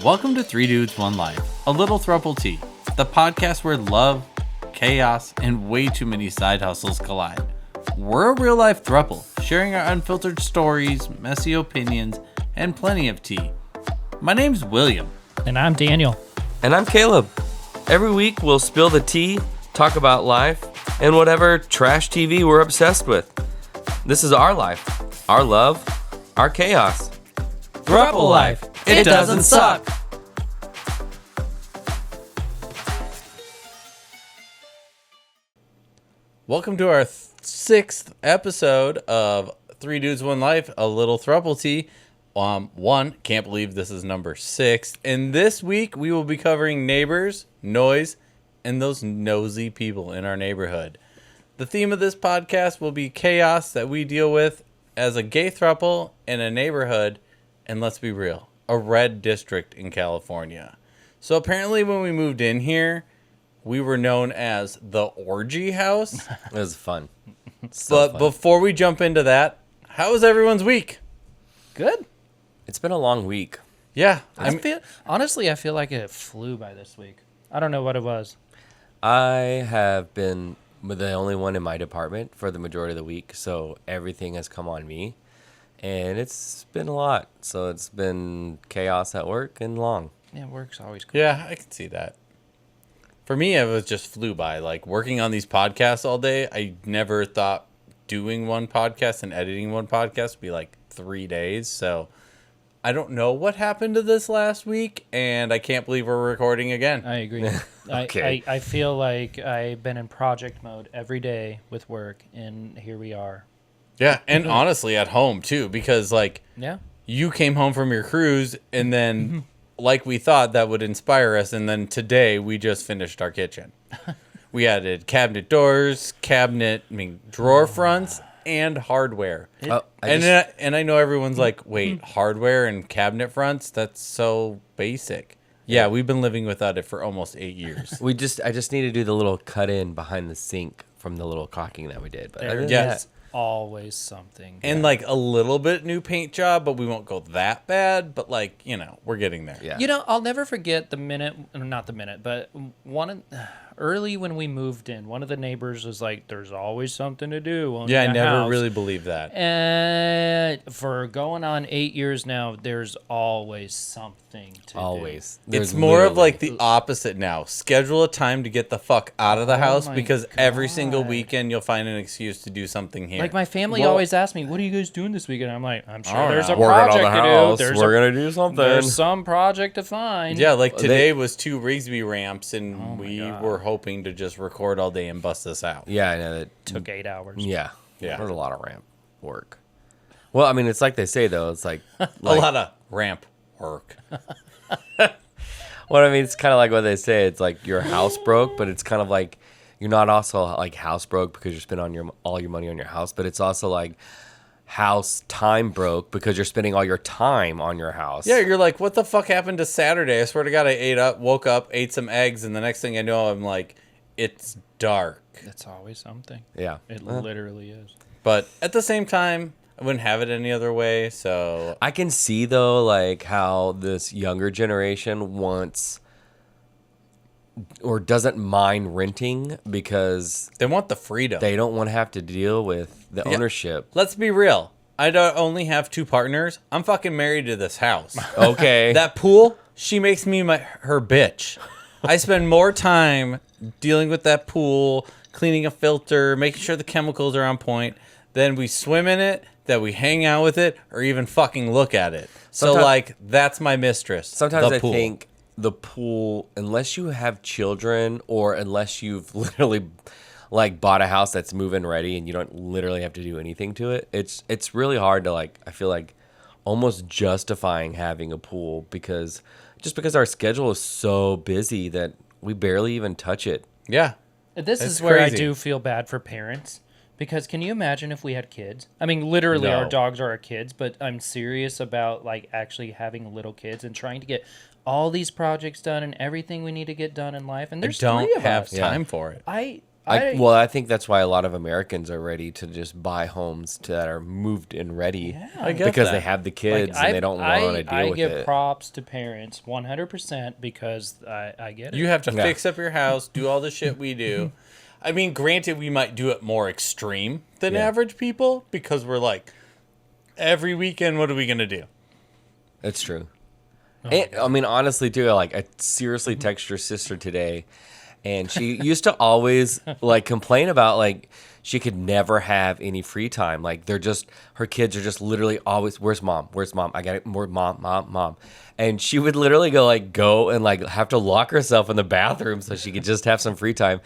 Welcome to Three Dudes, One Life, a little Throuple tea, the podcast where love, chaos, and way too many side hustles collide. We're a real-life throuple, sharing our unfiltered stories, messy opinions, and plenty of tea. My name's William. And I'm Daniel. And I'm Caleb. Every week we'll spill the tea, talk about life, and whatever trash TV we're obsessed with. This is our life, our love, our chaos. Throuple life. It doesn't suck. Welcome to our sixth episode of Three Dudes, One Life, a little Throuple tea. Can't believe this is number 6. And this week we will be covering neighbors, noise, and those nosy people in our neighborhood. The theme of this podcast will be chaos that we deal with as a gay throuple in a neighborhood, and let's be real, a red district in California. So apparently when we moved in here, we were known as the orgy house. It was fun. But before we jump into that, how was everyone's week? Good. It's been a long week. Yeah. I feel like it flew by this week. I don't know what it was. I have been the only one in my department for the majority of the week, so everything has come on me. And it's been a lot. So it's been chaos at work and long. Yeah, work's always cool. Yeah, I can see that. For me, it was just flew by. Like, working on these podcasts all day, I never thought doing one podcast and editing one podcast would be like 3 days. So I don't know what happened to this last week, and I can't believe we're recording again. I agree. Okay. I feel like I've been in project mode every day with work, and here we are. Yeah, and honestly, at home, too, because, like, Yeah. you came home from your cruise, and then, like we thought, that would inspire us, and then today, we just finished our kitchen. We added cabinet doors, drawer fronts, and hardware. And I know everyone's like, wait, hardware and cabinet fronts? That's so basic. Yeah, we've been living without it for almost 8 years. I just need to do the little cut in behind the sink from the little caulking that we did. But other than Yes. that, Always something. And like a little bit new paint job, but we won't go that bad. But like, we're getting there. yeah. You know, I'll never forget but early when we moved in, one of the neighbors was like, there's always something to do. Yeah, I never house. really believed that. And for going on 8 years now, there's always something to Always. do. It's more of like the opposite now. Schedule a time to get the fuck out of the house my because every God. single weekend you'll find an excuse to do something here. Like my family Well- always asks me, what are you guys doing this weekend? I'm like, I'm sure I don't there's know. a project to do. We're going to do something. There's some project to find. Yeah, like today was 2 Rigsby ramps, and my we God. were hoping to just record all day and bust this out. Yeah, I know that. Took 8 hours. Yeah. Yeah. There's a lot of ramp work. Well, I mean, it's like they say, though. It's like A lot of ramp work. Well, I mean, it's kind of like what they say. It's like your house broke, but it's kind of like you're not also like house broke because you're spending all your money on your house, but it's also like house time broke because you're spending all your time on your house. Yeah, you're like, what the fuck happened to Saturday? I swear to God, woke up, ate some eggs, and the next thing I know, I'm like, it's dark. It's always something. Yeah. It literally is. But at the same time, I wouldn't have it any other way, so... I can see, though, like how this younger generation wants or doesn't mind renting because They want the freedom. they don't want to have to deal with the ownership. Let's be real. I don't only have 2 partners. I'm fucking married to this house. Okay. That pool, she makes me her bitch. I spend more time dealing with that pool, cleaning a filter, making sure the chemicals are on point, than we swim in it, that we hang out with it, or even fucking look at it. So, Sometimes- like, that's my mistress. Sometimes the I pool. think the pool, unless you have children or unless you've literally like bought a house that's move-in ready and you don't literally have to do anything to it, it's really hard to like, I feel like almost justifying having a pool because our schedule is so busy that we barely even touch it. Yeah. This It's is where I crazy. do feel bad for parents. Because can you imagine if we had kids? I mean, literally, No. our dogs are our kids, but I'm serious about like actually having little kids and trying to get all these projects done and everything we need to get done in life. And I there's don't 3 of have us. time for it. I I think that's why a lot of Americans are ready to just buy homes that are moved and ready. I get because that. they have the kids and they don't want to deal with give it. props to parents 100% because I get it. You have to fix up your house, do all the shit we do. I mean, granted, we might do it more extreme than average people because we're like, every weekend, what are we going to do? It's true. And, I mean, honestly, too, like, I seriously texted your sister today, and she used to always, like, complain about, like, she could never have any free time. Like, her kids are just literally always, where's mom? Where's mom? I got it. More mom. And she would literally go and, like, have to lock herself in the bathroom so she could just have some free time.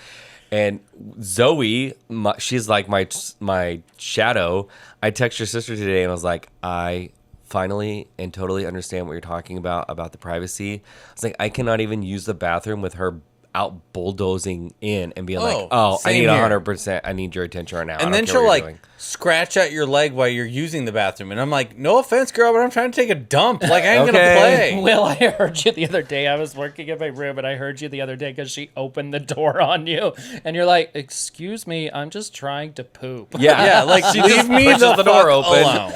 And Zoe, she's like my shadow. I texted your sister today and I was like, I finally and totally understand what you're talking about the privacy. It's like, I cannot even use the bathroom with her out bulldozing in and being like, I same need here. 100%. I need your attention right now. And then she'll like scratch at your leg while you're using the bathroom. And I'm like, no offense, girl, but I'm trying to take a dump. Like, I ain't going to play. Will, I heard you the other day. I was working in my room, and I heard you the other day because she opened the door on you. And you're like, excuse me, I'm just trying to poop. Yeah, like, leave me the door open. Alone.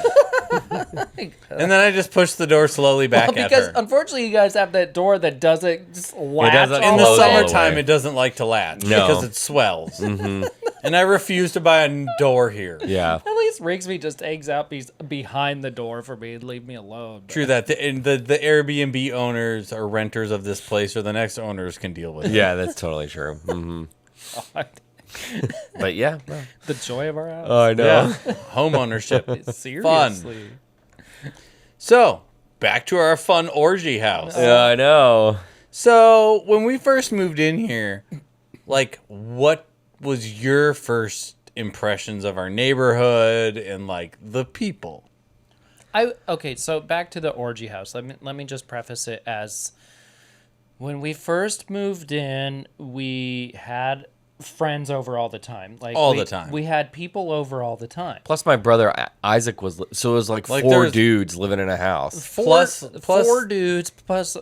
And then I just push the door slowly back at her. Because unfortunately, you guys have that door that doesn't just latch. doesn't In the close all the summertime, way. it doesn't like to latch No. because it swells. Mm-hmm. And I refuse to buy a door here. Yeah. At least Rigsby just hangs out behind the door for me and leave me alone. But. True that. And the Airbnb owners or renters of this place or the next owners can deal with it. Yeah, that's totally true. Mm-hmm. But yeah. Well. The joy of our house. Oh, I know. Yeah. Home ownership. Seriously. So, back to our fun orgy house. Yeah, I know. So, when we first moved in here, like, what was your first impressions of our neighborhood and, like, the people? Okay, so back to the orgy house. Let me just preface it as when we first moved in, we had friends over all the time. Like the time. We had people over all the time. Plus, my brother Isaac was, so it was like four there's- dudes living in a house. Plus- Four dudes plus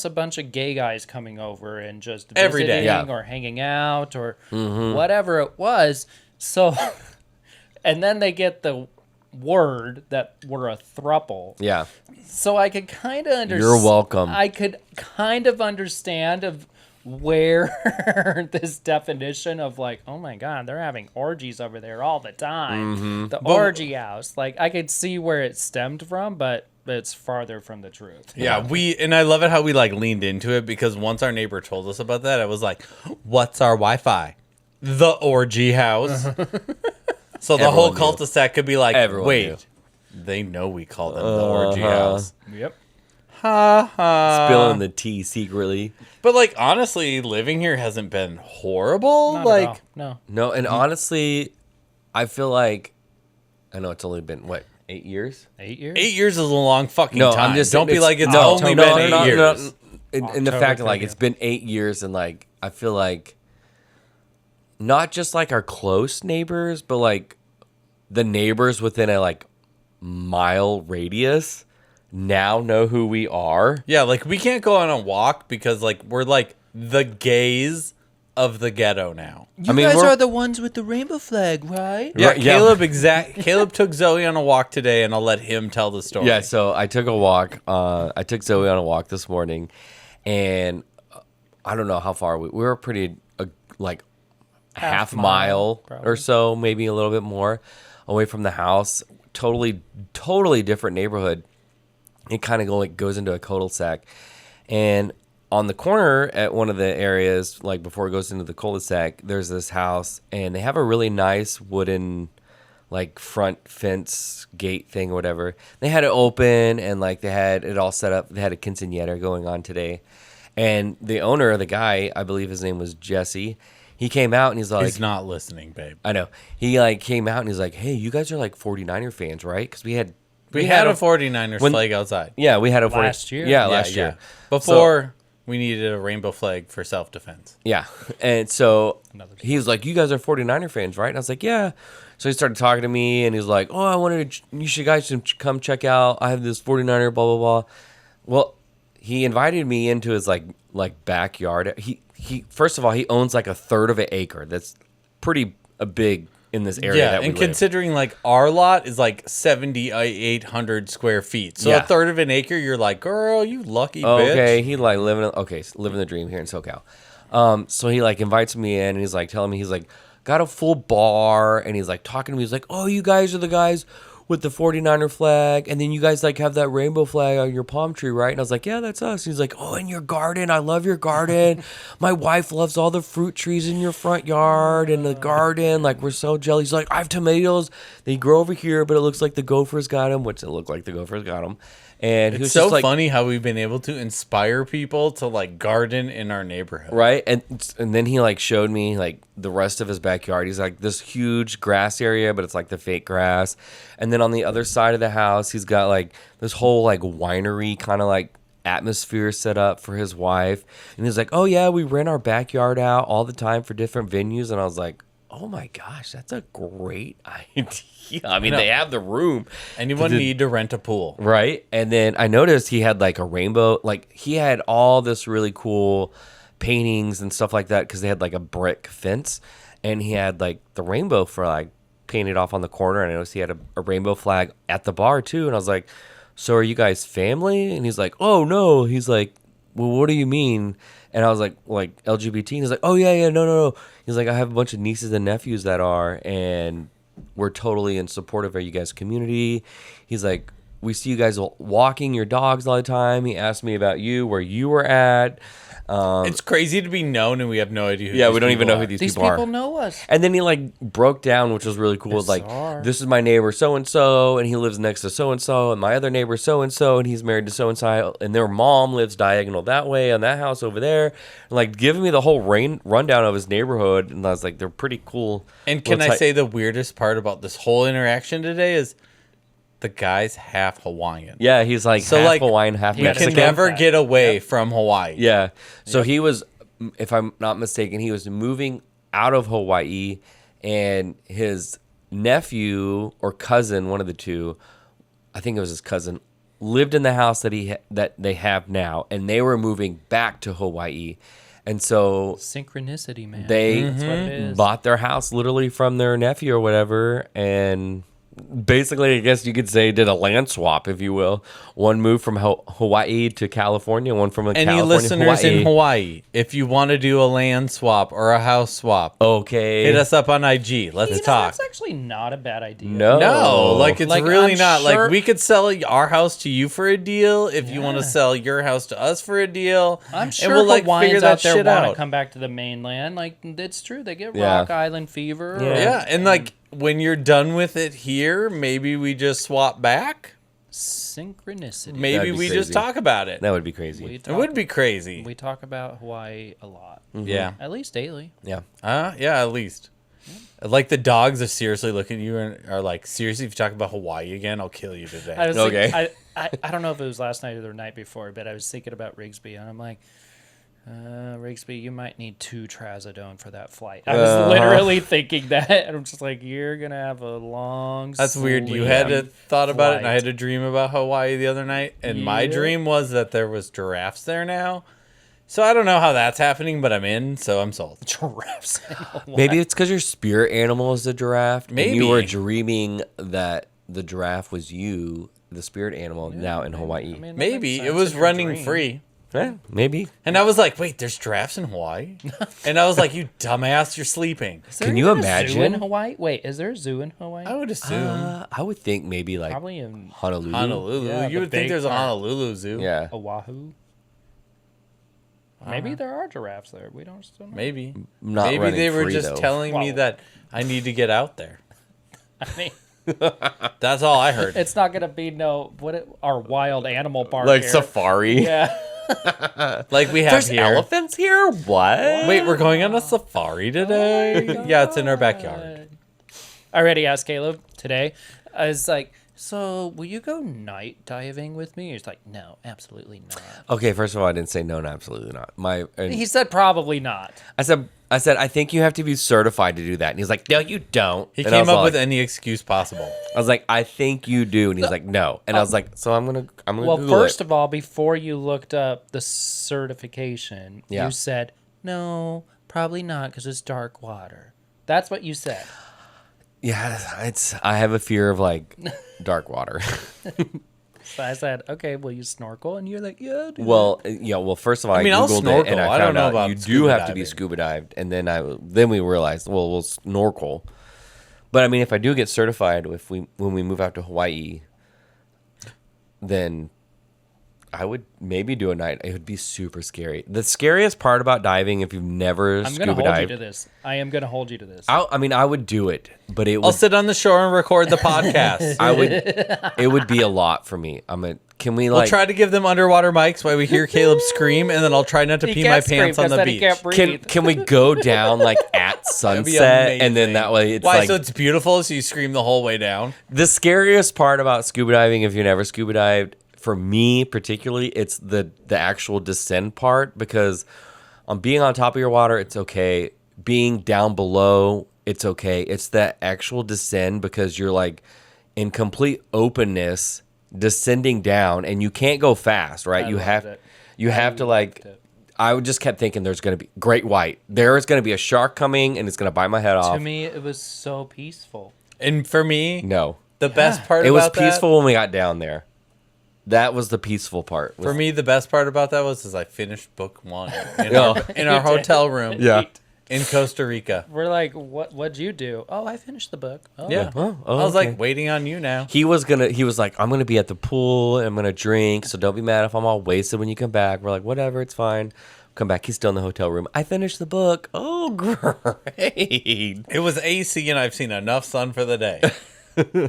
a bunch of gay guys coming over and just Every day. visiting Yeah. or hanging out or whatever it was. So, and then they get the word that we're a throuple. Yeah. So I could kind of understand. You're welcome. I could kind of understand of where this definition of like, oh my God, they're having orgies over there all the time. The orgy house. Like, I could see where it stemmed from, but it's farther from the truth. Yeah, and I love it how we, like, leaned into it because once our neighbor told us about that, I was like, what's our Wi-Fi? The orgy house. So the whole Everyone knew. cul-de-sac could be like, Everyone wait, they know we call them the orgy house. Yep. Ha ha. Spilling the tea secretly. But, like, honestly, living here hasn't been horrible. Not like, at all. No. No, and honestly, I feel like, I know it's only been, 8 years? 8 years? 8 years is a long fucking No, time. I'm just Don't be it's- like it's no, only no, been no, 8 no, years. In the fact that, like, it's been 8 years and, like, I feel like not just, like, our close neighbors, but, like, the neighbors within a, like, mile radius now know who we are. Yeah, like, we can't go on a walk because, like, we're, like, the gays of the ghetto now. You I mean, guys we're- are the ones with the rainbow flag, right? Yeah, Right, yeah. Caleb took Zoe on a walk today, and I'll let him tell the story. Yeah, so I took a walk. I took Zoe on a walk this morning, and I don't know how far we were pretty, like, half mile probably. or so, maybe a little bit more away from the house. Totally different neighborhood. It kind of goes into a cul-de-sac. And on the corner at one of the areas, like before it goes into the cul-de-sac, there's this house, and they have a really nice wooden, like, front fence gate thing or whatever. They had it open, and, like, they had it all set up. They had a quinceañera going on today. And the owner, the guy, I believe his name was Jesse, he came out and he's like... He's not listening, babe. I know. He, like, came out and he's like, hey, you guys are, like, 49er fans, right? Because we had a 49ers flag outside. Yeah, we had a Last year? Yeah, last year. Before we needed a rainbow flag for self-defense. Yeah. And so he was like, you guys are 49er fans, right? And I was like, yeah. So he started talking to me, and he was like, oh, you guys should come check out. I have this 49er, blah, blah, blah. Well, he invited me into his, like backyard. He first of all, he owns, like, a third of an acre. That's pretty big in this area Yeah, that we and live. considering like our lot is like 7,800 square feet, so Yeah. a third of an acre, you're like, girl, you lucky Okay, bitch. he like living the dream here in SoCal. So he like invites me in and he's like telling me he's like got a full bar and he's like talking to me. He's like, "Oh, you guys are the guys with the 49er flag, and then you guys like have that rainbow flag on your palm tree, right?" And I was like, "Yeah, that's us." He's like, "Oh, and your garden, I love your garden. My wife loves all the fruit trees in your front yard and the garden. Like, we're so jealous." He's like, "I have tomatoes. They grow over here, but it looks like the gophers got them," which it looked like the gophers got them. And he It's was so just like, funny how we've been able to inspire people to like garden in our neighborhood. right? And then he like showed me like the rest of his backyard. He's like this huge grass area, but it's like the fake grass. And then on the other side of the house, he's got like this whole like winery kind of like atmosphere set up for his wife. And he's like, "Oh yeah, we rent our backyard out all the time for different venues." And I was like, "Oh my gosh, that's a great idea." I mean, they have the room. Anyone need to rent a pool? Right. And then I noticed he had like a rainbow, like he had all this really cool paintings and stuff like that because they had like a brick fence and he had like the rainbow for like painted off on the corner. And I noticed he had a rainbow flag at the bar too. And I was like, "So are you guys family?" And he's like, "Oh no." He's like, "Well, what do you mean?" And I was like LGBT. And he's like, "Oh yeah, no. He's like, I have a bunch of nieces and nephews that are, and we're totally in support of you guys' community." He's like, "We see you guys walking your dogs all the time." He asked me about you, where you were at. It's crazy to be known, and we have no idea who Yeah, these we don't even people know who are. these These people people are. know us. And then he like broke down, which was really cool. Yes, Like, are. "This is my neighbor so and so, and he lives next to so and my other neighbor so and he's married to so and so, and their mom lives diagonal that way on that house over there." And like giving me the whole rundown of his neighborhood, and I was like, they're pretty cool. And can little I say the weirdest part about this whole interaction today is the guy's half Hawaiian. Yeah, he's like So half like Hawaiian, half you Mexican. can never get away from Hawaii. Yeah. So he was, if I'm not mistaken, he was moving out of Hawaii, and his nephew or cousin, one of the two, I think it was his cousin, lived in the house that they have now, and they were moving back to Hawaii. And so Synchronicity, man. they That's what it is. bought their house literally from their nephew or whatever, and basically, I guess you could say did a land swap, if you will. One moved from Hawaii to California, one from Any California listeners Hawaii. in Hawaii, if you want to do a land swap or a house swap, Okay. hit us up on IG. Let's You know, talk. that's actually not a bad idea. No. No, like it's Like, really I'm not. sure- Like we could sell our house to you for a deal if you want to sell your house to us for a deal. I'm sure and we'll like Hawaiians figure that out there shit want to out. come back to the mainland. Like, it's true. They get Yeah. Rock Island fever. Yeah. or- Yeah, and like when you're done with it here, maybe we just swap back. Synchronicity. Maybe That'd be we just crazy. talk about it. That would be crazy. We It talk, would be crazy. We talk about Hawaii a lot. Yeah. At least daily. Yeah. Yeah, at least. Like the dogs are seriously looking at you and are like, seriously, if you talk about Hawaii again, I'll kill you today. I was Okay. thinking, I don't know if it was last night or the night before, but I was thinking about Rigsby, and I'm like, Rigsby, you might need 2 trazodone for that flight. I was literally thinking that, and I'm just like, you're gonna have a long. That's weird. You had to thought about it, and I had a dream about Hawaii the other night, and my Yeah. dream was that there was giraffes there now. So I don't know how that's happening, but I'm in, so I'm sold. giraffes. in Hawaii. Maybe it's because your spirit animal is the giraffe. And you were Maybe. dreaming that the giraffe was you, the spirit animal, now in Hawaii. I mean, that Maybe makes it sense was if you're running dreaming. free. Yeah, maybe. And I was like, wait, there's giraffes in Hawaii? And I was like, you dumbass, you're sleeping. Is there Can you even a zoo in imagine? Hawaii? Wait, is there a zoo in Hawaii? I would assume. I would think maybe like Probably in Honolulu. Honolulu. Yeah, you the would think big there's a part. Honolulu zoo. Yeah. Oahu. Maybe there are giraffes there. We don't still know. Maybe. Not Maybe running they were free, just though. telling me Whoa. that I need to get out there. I mean, That's all I heard. it's not gonna be our wild animal park. Like here. safari. Yeah. Like we have There's here. elephants here? What? Wait, we're going on a safari today? Yeah, it's in our backyard. I already asked Caleb today. I was like, so will you go night diving with me? He's like, no, absolutely not. Okay, first of all, I didn't say no, absolutely not. He said probably not. I said, I think you have to be certified to do that. And he's like, no, you don't. He And I came was up with like- any excuse possible. I was like, I think you do. And he's like, no. And I was like, so I'm gonna Well, Google first it. of all, before you looked up the certification, Yeah. you said, no, probably not because it's dark water. That's what you said. Yeah, I have a fear of like dark water. So I said, okay, will you snorkel? And you're like, yeah, dude. Well, first of all, I mean, I'll Googled it snorkel. and I I don't found know out about you do scuba have to be diving. scuba dived, and then we realized, well, we'll snorkel. But I mean, if I do get certified, when we move out to Hawaii, then I would maybe do a night. It would be super scary. The scariest part about diving, if you've never I'm scuba going to hold you dived, to this. I am going to hold you to this. I would do it, but it I'll would sit on the shore and record the podcast. it would be a lot for me. Can we We'll like try to give them underwater mics while we hear Caleb scream, and then I'll try not to He pee my can't scream pants on 'cause the then he beach. can't breathe. can we go down like at That'd be sunset, and then amazing. that way it's Why? like So it's beautiful, so you scream the whole way down. the scariest part about scuba diving, if you never scuba dived, for me particularly, it's the actual descent part, because being on top of your water, it's okay. Being down below, it's okay. It's that actual descend, because you're like in complete openness descending down, and you can't go fast, right? You have to like. I just kept thinking there's going to be great white. There is going to be a shark coming, and it's going to bite my head off. To me, it was so peaceful. And for me, No, the best part it was about that- peaceful when we got down there. That was the peaceful part. For me, the best part about that was I finished book 1 in Oh. our hotel room. Yeah. In Costa Rica. We're like, what'd you do? Oh, I finished the book. Oh. Yeah. Oh, I was okay. like waiting on you now. He was like, I'm gonna be at the pool and I'm gonna drink, so don't be mad if I'm all wasted when you come back. We're like, whatever, it's fine. Come back, he's still in the hotel room. I finished the book. Oh, great. It was AC, and I've seen enough sun for the day.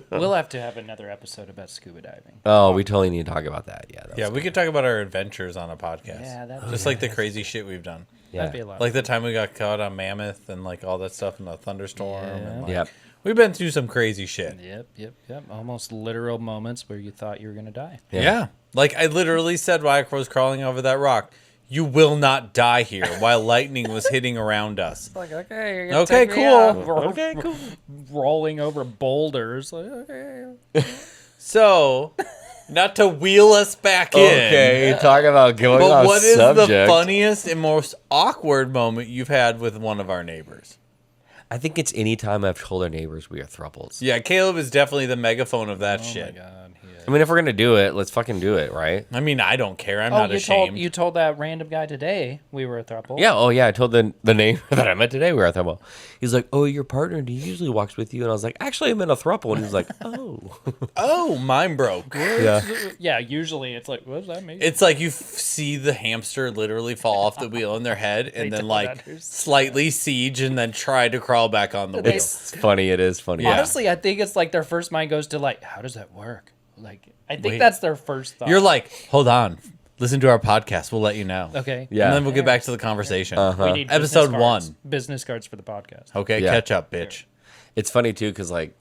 We'll have to have another episode about scuba diving. Oh, we totally need to talk about that. Yeah. Yeah, we could talk about our adventures on a podcast. Yeah, that'd be Just like the crazy shit we've done. That'd be a lot. Like the time we got caught on Mammoth and like all that stuff in the thunderstorm. And, like, Yep. We've been through some crazy shit. Yep. Almost literal moments where you thought you were gonna die. Yeah. Like I literally said while I was crawling over that rock, you will not die here, while lightning was hitting around us. Like, okay, you're gonna take me out. okay, cool. Rolling over boulders. Like, okay. So, not to wheel us back in. Okay, talk about going But on what is subject. the funniest and most awkward moment you've had with one of our neighbors? I think it's any time I've told our neighbors we are thruples. Yeah, Caleb is definitely the megaphone of that shit. Oh my god. He is. I mean, if we're gonna do it, let's fucking do it, right? I mean, I don't care. I'm Oh, not you ashamed. you told that random guy today we were a throuple. Yeah. Oh, yeah. I told the neighbor that I met today we were at throuple. He's like, "Oh, your partner? He usually walks with you?" And I was like, "Actually, I'm in a throuple." And he was like, "Oh." Oh, mine broke. Yeah. Yeah. Usually it's like, what does that mean? It's like you see the hamster literally fall off the wheel in their head and then don't like understand. slightly siege and then try to crawl back on the wheel. It's funny. It is funny. Yeah. Honestly, I think it's like their first mind goes to like, how does that work? Like, I think Wait. that's their first thought. You're like, hold on, listen to our podcast. We'll let you know. okay. Yeah. And then we'll get back to the conversation. We need Episode business cards. 1. Business cards for the podcast. Okay, Yeah. catch up, bitch. It's funny too, because like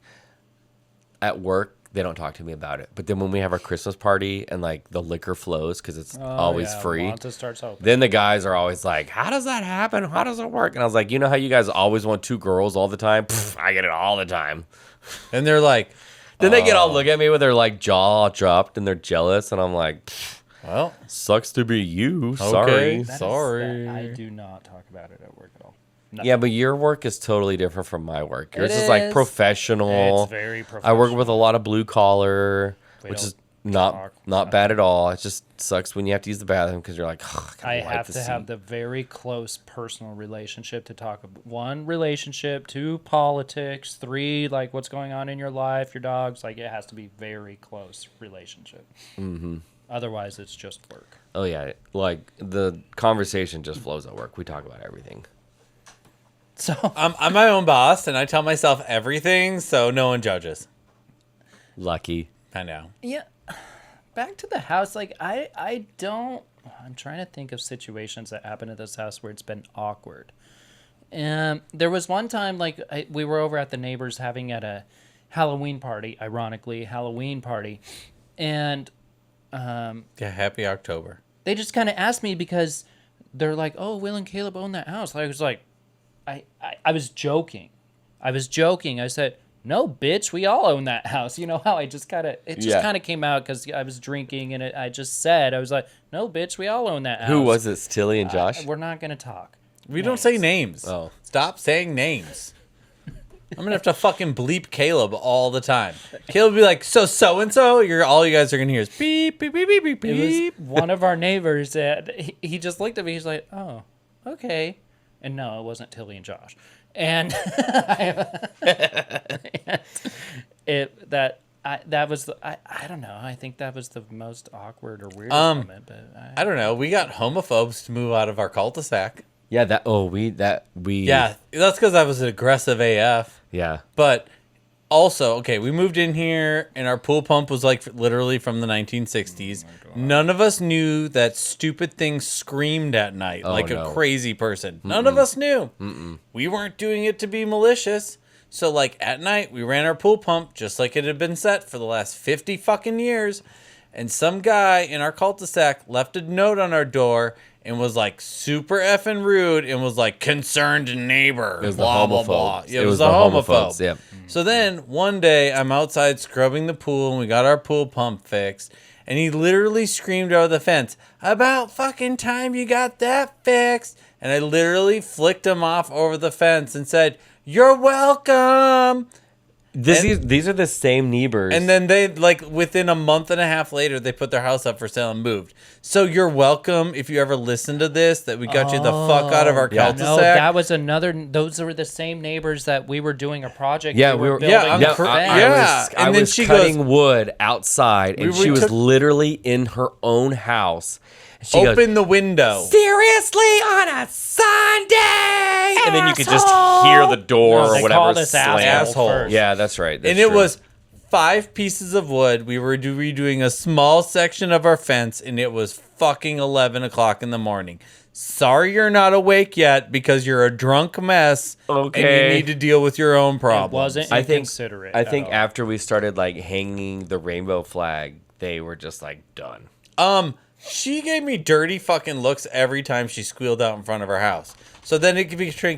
at work they don't talk to me about it, but then when we have our Christmas party and like the liquor flows because it's always free, Once it starts open. then the guys are always like, "How does that happen? How does it work?" And I was like, "You know how you guys always want 2 girls all the time? Pfft, I get it all the time." And they're like, Then they get all look at me with their like jaw dropped and they're jealous, and I'm like, "Pfft, well, sucks to be you. okay. Sorry." That is- sorry. I do not talk about it at work at all. Yeah, but your work is totally different from my work. Yours It is like is. professional. It's very I work with professional. a lot of blue collar, We which don't is not talk not bad at all. It just sucks when you have to use the bathroom because you're like, "Ugh, I gotta wipe have the to have seat." the very close personal relationship to talk about. 1, relationship. 2, politics. 3, like what's going on in your life, your dogs. Like it has to be very close relationship. Mm-hmm. Otherwise, it's just work. Oh yeah, like the conversation just flows at work. We talk about everything. So I'm my own boss and I tell myself everything so no one judges. Lucky. I know. yeah, back to the house. Like I don't. I'm trying to think of situations that happened at this house where it's been awkward. There was one time like we were over at the neighbors having at a Halloween party. Ironically, Halloween party, and Yeah, happy October. they just kind of asked me because they're like, "Oh, Will and Caleb own that house." I was like, I was joking. I said, "No, bitch, we all own that house." You know how I just kind of Yeah. came out because I was drinking and I just said, I was like, "No, bitch, we all own that house." Who was it? Tilly and Josh? We're not gonna talk. We don't say names. Oh. Stop saying names. I'm gonna have to fucking bleep Caleb all the time. Caleb would be like, so and so. You're all you guys are gonna hear is beep beep beep beep beep beep. It was one of our neighbors that he just looked at me. He's like, "Oh, okay," and no, it wasn't Tilly and Josh. And that was I don't know. I think that was the most awkward or weirdest moment. But I don't know. We got homophobes to move out of our cul-de-sac. Yeah, Yeah, that's because I was aggressive AF. Yeah. But also, okay, we moved in here and our pool pump was like literally from the 1960s. None of us knew that stupid thing screamed at night like a crazy person. None of us knew. We weren't doing it to be malicious. So like at night, we ran our pool pump just like it had been set for the last 50 fucking years. And some guy in our cul-de-sac left a note on our door and was like super effing rude and was like concerned neighbor. It was blah, the blah, homophobes. blah. It was the homophobes. Yep. So then one day I'm outside scrubbing the pool and we got our pool pump fixed. And he literally screamed over the fence, "About fucking time you got that fixed." And I literally flicked him off over the fence and said, "You're welcome." These are the same neighbors. And then they, like, within a month and a half later, they put their house up for sale and moved. So you're welcome if you ever listen to this, that we got you the fuck out of our cul-de-sac. no, that was another. Those were the same neighbors that we were doing a project. Yeah, we we were were. building Yeah, the fence. I And then was she cutting goes- wood outside, and she was literally in her own house. She Open goes, the window. "Seriously, on a Sunday?" And then you could just hear the door No, or they whatever called us slam. assholes first. Yeah, that's right. That's And it true. was 5 pieces of wood. We were redoing a small section of our fence, and it was fucking 11 o'clock in the morning. Sorry you're not awake yet because you're a drunk mess. Okay. And you need to deal with your own It problems. wasn't I think. inconsiderate. I at think all. after we started like hanging the rainbow flag, they were just like done. She gave me dirty fucking looks every time she squealed out in front of her house. So then it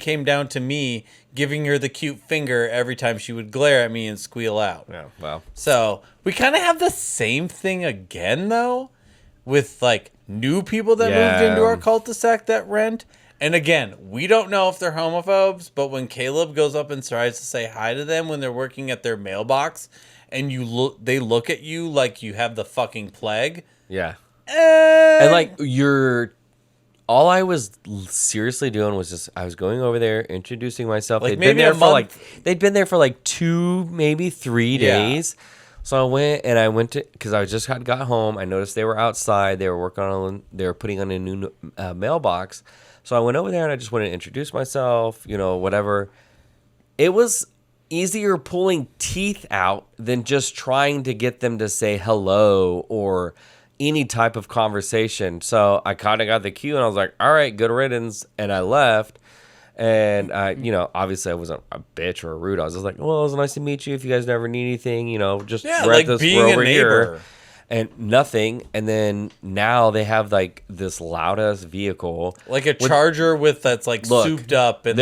came down to me giving her the cute finger every time she would glare at me and squeal out. Yeah. Well. So we kind of have the same thing again, though, with like new people that moved into our cul-de-sac that rent. And again, we don't know if they're homophobes, but when Caleb goes up and tries to say hi to them when they're working at their mailbox, and they look at you like you have the fucking plague. Yeah. And like all I was seriously doing was just I was going over there introducing myself. Like they'd maybe been there a for month. they'd been there for like 2, maybe 3 days. So I went to because I just got home. I noticed they were outside. They were putting on a new mailbox. So I went over there and I just wanted to introduce myself. Whatever. It was easier pulling teeth out than just trying to get them to say hello or any type of conversation. So I kind of got the cue and I was like, all right, good riddance. And I left. And obviously I wasn't a bitch or a rude. I was just like, well, it was nice to meet you. If you guys never need anything, just like being a neighbor. And nothing. And then now they have like this loudest vehicle. Like a Charger that's like souped up. And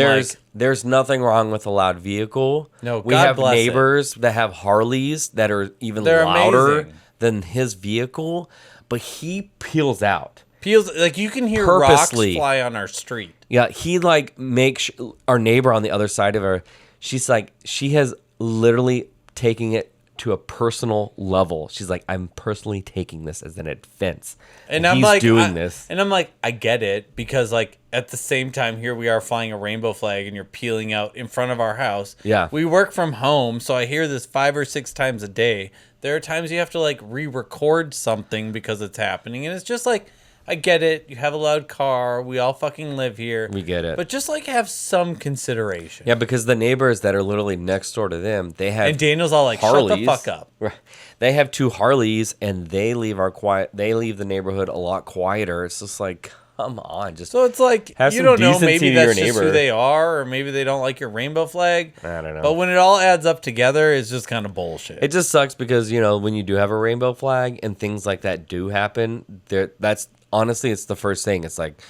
there's nothing wrong with a loud vehicle. No, we God have bless it. neighbors that have Harleys that are even They're louder amazing. than his vehicle, but he peels out. Like you can hear Purposely. rocks fly on our street. Yeah, he like makes our neighbor on the other side of her. She's like, she has literally taking it to a personal level. She's like, I'm personally taking this as an offense, And he's I'm like, doing this. And I'm like, I get it because like at the same time here we are flying a rainbow flag and you're peeling out in front of our house. Yeah. We work from home, so I hear this 5 or 6 times a day. There are times you have to like re-record something because it's happening, and it's just like, I get it. You have a loud car. We all fucking live here. We get it. But just like have some consideration. Yeah, because the neighbors that are literally next door to them, they have And Daniel's all like, Harleys. shut the fuck up. Right. They have 2 Harleys, and they leave the neighborhood a lot quieter. It's just like, come on, just So it's like, have you some don't know, decency maybe to your that's just who neighbor. they are, or maybe they don't like your rainbow flag. I don't know. But when it all adds up together, it's just kind of bullshit. It just sucks because when you do have a rainbow flag and things like that do happen, that's honestly it's the first thing. It's like,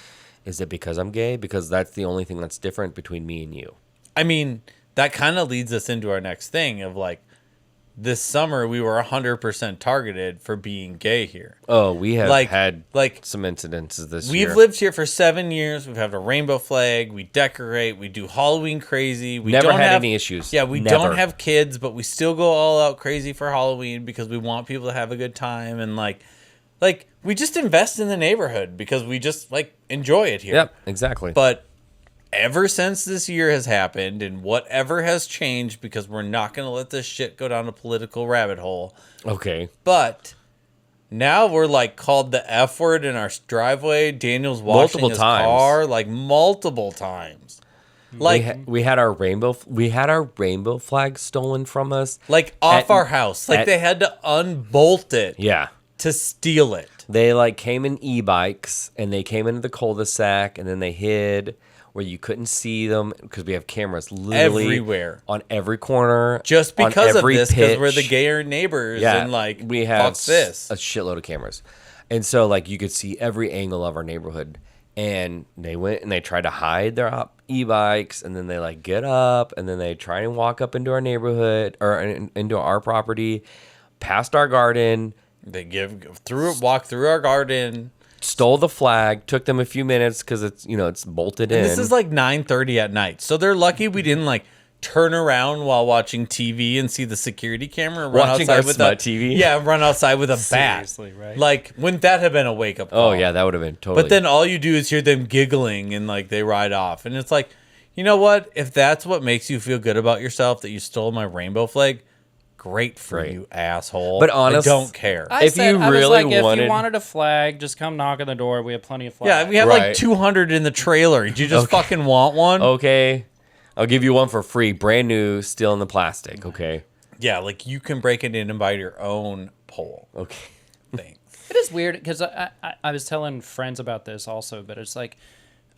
is it because I'm gay? Because that's the only thing that's different between me and you. I mean, that kind of leads us into our next thing of like, this summer we were 100% targeted for being gay here. Oh, we have had like some incidences this year. We've lived here for 7 years. We've had a rainbow flag. We decorate. We do Halloween crazy. We Never don't had have any issues. Yeah, we Never. don't have kids, but we still go all out crazy for Halloween because we want people to have a good time, and like we just invest in the neighborhood because we just like enjoy it here. Yep, exactly. But ever since this year has happened and whatever has changed, because we're not going to let this shit go down a political rabbit hole. Okay. But now we're like called the F word in our driveway. Daniel's washing Multiple his times. car like multiple times. Like we had our rainbow flag stolen from us. like off our house. Like they had to unbolt it Yeah. to steal it. They like came in e-bikes and they came into the cul-de-sac and then they hid where you couldn't see them because we have cameras literally Everywhere. on every corner. Just on because of every this, because we're the pitch. gayer neighbors, Yeah, and like we have fuck this. a shitload of cameras, and so like you could see every angle of our neighborhood. And they went and they tried to hide their e-bikes, and then they like get up, and then they try and walk up into our neighborhood or into our property, past our garden. They walk through our garden. Stole the flag. Took them a few minutes because it's bolted in. And this is like 9:30 at night, so they're lucky we didn't like turn around while watching TV and see the security camera run Watching outside our with smut TV? Yeah, run outside with a bat. Seriously, right? Like, wouldn't that have been a wake up call? Oh yeah, that would have been totally. But then all you do is hear them giggling and like they ride off, and it's like, you know what? If that's what makes you feel good about yourself that you stole my rainbow flag, great for Right. you, asshole. But honest- I don't care. If you I was really like, if wanted- you wanted a flag, just come knock on the door. We have plenty of flags. Yeah, we have Right. like 200 in the trailer. Do you just fucking want one? okay, I'll give you one for free, brand new, still in the plastic. Okay. Yeah, like you can break it in and buy your own pole. Okay. Thing. It is weird because I was telling friends about this also, but it's like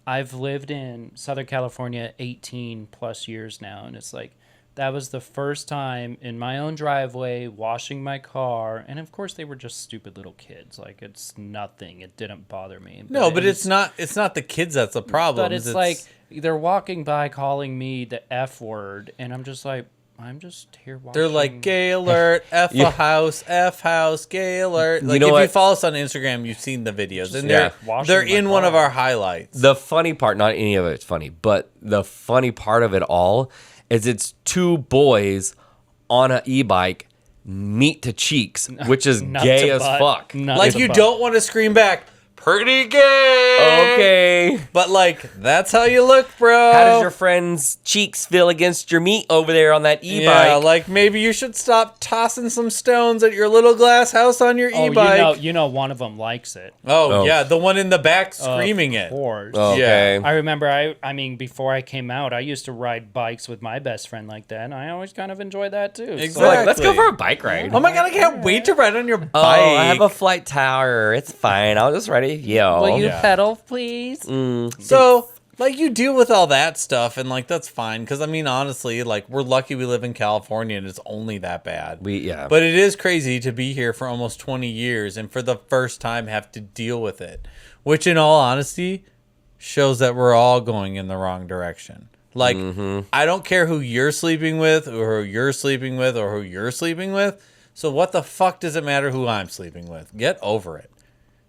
I've lived in Southern California 18 plus years now, and it's like that was the first time in my own driveway washing my car, and of course they were just stupid little kids. Like it's nothing; it didn't bother me. No, but it it's not the kids that's the problem. But it's like they're walking by calling me the F word, and I'm just like, I'm just here watching. they're like gay alert, F a house, F house, gay alert. Like know if what? you follow us on Instagram, you've seen the videos, and yeah, they're washing in my one of car. our highlights. The funny part, not any of it's funny, but the funny part of it all is it's two boys on an e-bike, meat to cheeks, which is Nut gay to as butt. fuck. Nut Like to you butt. don't want to scream back, pretty gay. Okay. But like that's how you look, bro. How does your friend's cheeks feel against your meat over there on that e-bike? Yeah, like maybe you should stop tossing some stones at your little glass house on your Oh, e-bike. you know, one of them likes it. Oh, yeah, the one in the back screaming Of it. course. Okay. I remember, I mean, before I came out, I used to ride bikes with my best friend like that, and I always kind of enjoyed that too. Exactly. So, Like, let's go for a bike ride. Oh my god, I can't wait to ride on your bike. Oh, I have a flight tower. It's fine. I'll just ride it. Yo. will you Yeah. pedal, please? So, like, you deal with all that stuff, and, like, that's fine. Because, I mean, honestly, like, we're lucky we live in California, and it's only that bad. Yeah. But it is crazy to be here for almost 20 years, and for the first time have to deal with it. Which, in all honesty, shows that we're all going in the wrong direction. Like, I don't care who you're sleeping with, or who you're sleeping with, or who you're sleeping with. So what the fuck does it matter who I'm sleeping with? Get over it.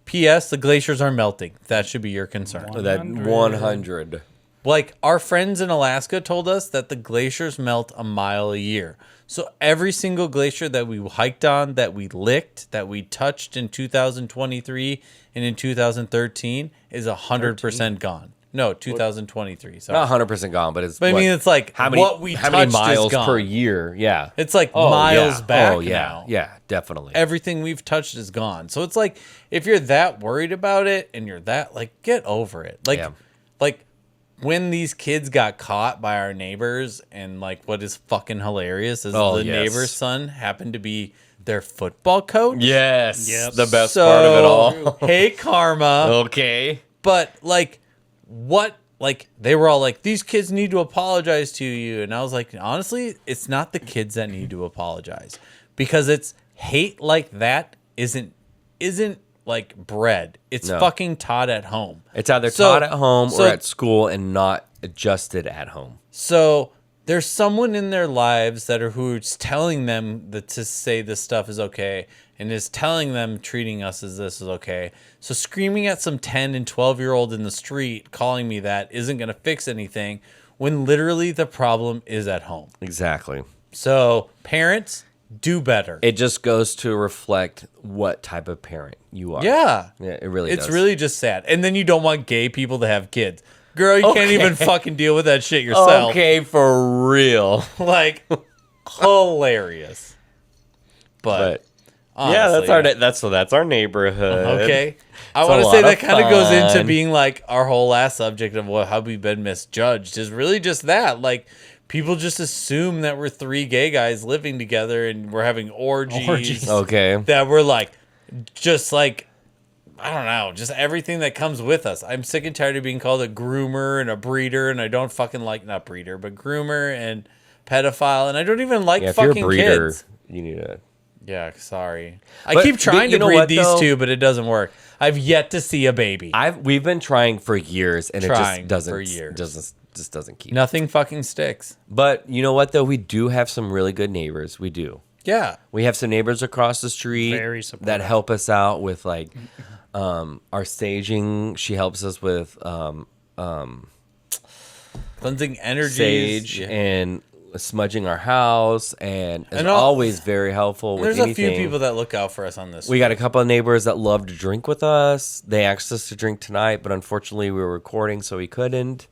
P.S. The glaciers are melting. That should be your concern. that 100. Like, our friends in Alaska told us that the glaciers melt a mile a year. So every single glacier that we hiked on, that we licked, that we touched in 2023 and in 2013 is 100% gone. No, 2023. Sorry. Not 100% gone, but it's. But I mean, it's like how many, what we how many touched is miles gone. per year? Yeah. It's like Oh, miles yeah. back Oh, yeah. now. Yeah, definitely. Everything we've touched is gone. So it's like, if you're that worried about it and you're that, like, get over it. Like, Yeah. like when these kids got caught by our neighbors, and like what is fucking hilarious is Oh, the yes. neighbor's son happened to be their football coach. Yes. Yep. The best So, part of it all. Hey, karma. Okay. But like, what? Like, they were all like, these kids need to apologize to you. And I was like, honestly, it's not the kids that need to apologize, because it's hate like that isn't like bred. It's No. fucking taught at home. It's either So- taught at home so- or at school and not adjusted at home. So there's someone in their lives who's telling them that to say this stuff is okay and is telling them treating us as this is okay. So screaming at some 10 and 12-year-old in the street calling me that isn't going to fix anything when literally the problem is at home. Exactly. So parents, do better. It just goes to reflect what type of parent you are. Yeah. It really It's does. really just sad. And then you don't want gay people to have kids. Girl, you can't even fucking deal with that shit yourself. Okay, for real. Like, hilarious. But honestly, yeah, that's our neighborhood. okay. I It's want a to say lot that of kind of goes into fun. being like our whole last subject of how we've been misjudged is really just that. Like, people just assume that we're three gay guys living together and we're having orgies. Okay. That we're like, just like, I don't know, just everything that comes with us. I'm sick and tired of being called a groomer and a breeder, and I don't fucking like, not breeder, but groomer and pedophile, and I don't even like If you're a fucking breeder, kids. you need to. Yeah, sorry. But I keep trying you to know breed what, these though? two, but it doesn't work. I've yet to see a baby. We've been trying for years, and it Trying just doesn't. for years. Just doesn't keep. Nothing fucking sticks. But you know what though? We do have some really good neighbors. We do. Yeah. We have some neighbors across the street Very supportive. that help us out with like our staging. She helps us with Cleansing energies. sage Yeah. and smudging our house, and is And always very helpful with There's anything. a few people that look out for us on this. We got a couple of neighbors that love to drink with us. They asked us to drink tonight, but unfortunately we were recording, so we couldn't.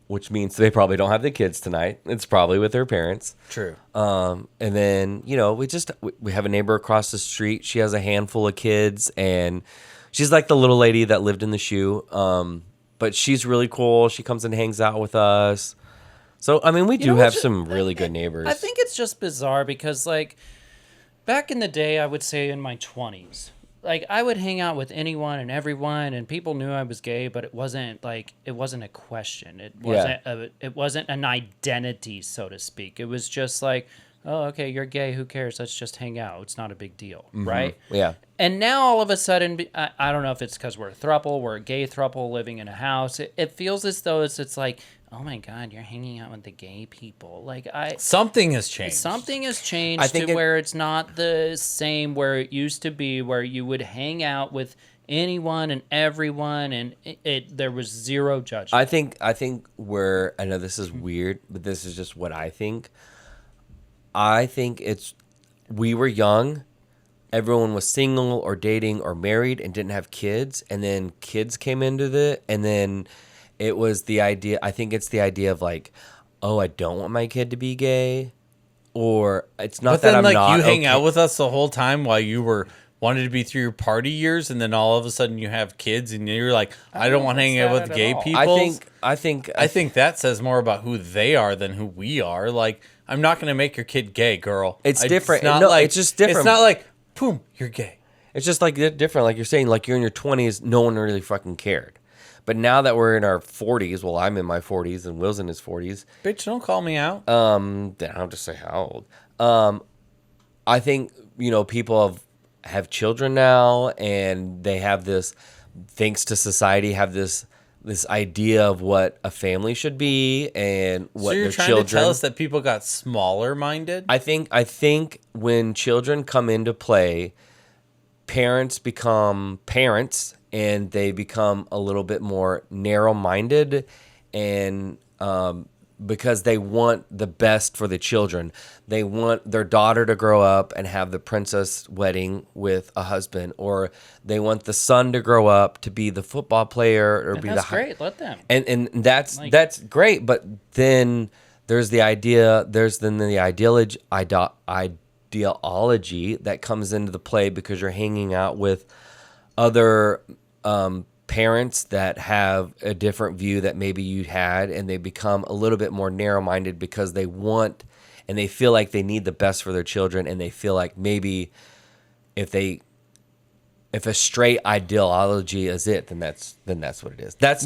Which means they probably don't have the kids tonight. It's probably with their parents. True. And then, we have a neighbor across the street. She has a handful of kids, and she's like the little lady that lived in the shoe. But she's really cool. She comes and hangs out with us. So, I mean, we do know have what, some really good neighbors. I think it's just bizarre because, like, back in the day, I would say in my 20s, like, I would hang out with anyone and everyone, and people knew I was gay, but it wasn't a question. It wasn't an identity, so to speak. It was just like, oh, okay, you're gay. Who cares? Let's just hang out. It's not a big deal, right? Yeah. And now all of a sudden, I don't know if it's because we're a throuple, we're a gay throuple living in a house. It feels as though it's like, oh my God, you're hanging out with the gay people. Like Something has changed. something has changed I think to where it's not the same where it used to be, where you would hang out with anyone and everyone, and there was zero judgment. I think where, I know this is weird, but this is just what I think. I think we were young. Everyone was single or dating or married and didn't have kids. And then kids came into it. And then it was the idea. I think it's the idea of like, oh, I don't want my kid to be gay. Or it's not But that then, I'm like, not you hang okay. out with us the whole time while you were wanted to be through your party years, and then all of a sudden you have kids, and you're like, I don't want to hang out with at gay all. people. I think I think that says more about who they are than who we are. Like, I'm not going to make your kid gay, girl. It's different. It's not No, like, it's just different. It's not like, boom, you're gay. it's just like different. Like you're saying, like you're in your 20s, no one really fucking cared. But now that we're in our 40s, well, I'm in my 40s and Will's in his 40s. Bitch, don't call me out. Then I'll just say how old. I think, people have children now, and they have this, thanks to society, have this idea of what a family should be and what So you're their trying children. to tell us that people got smaller minded? I think when children come into play, parents become parents, and they become a little bit more narrow-minded, and because they want the best for the children. They want their daughter to grow up and have the princess wedding with a husband, or they want the son to grow up to be the football player or And be that's the great. Let them. and that's Like- that's great, but then there's the idea. There's then the ideology that comes into the play because you're hanging out with other parents that have a different view that maybe you had, and they become a little bit more narrow-minded because they want and they feel like they need the best for their children, and they feel like maybe if a straight ideology is it, then that's what it is. That's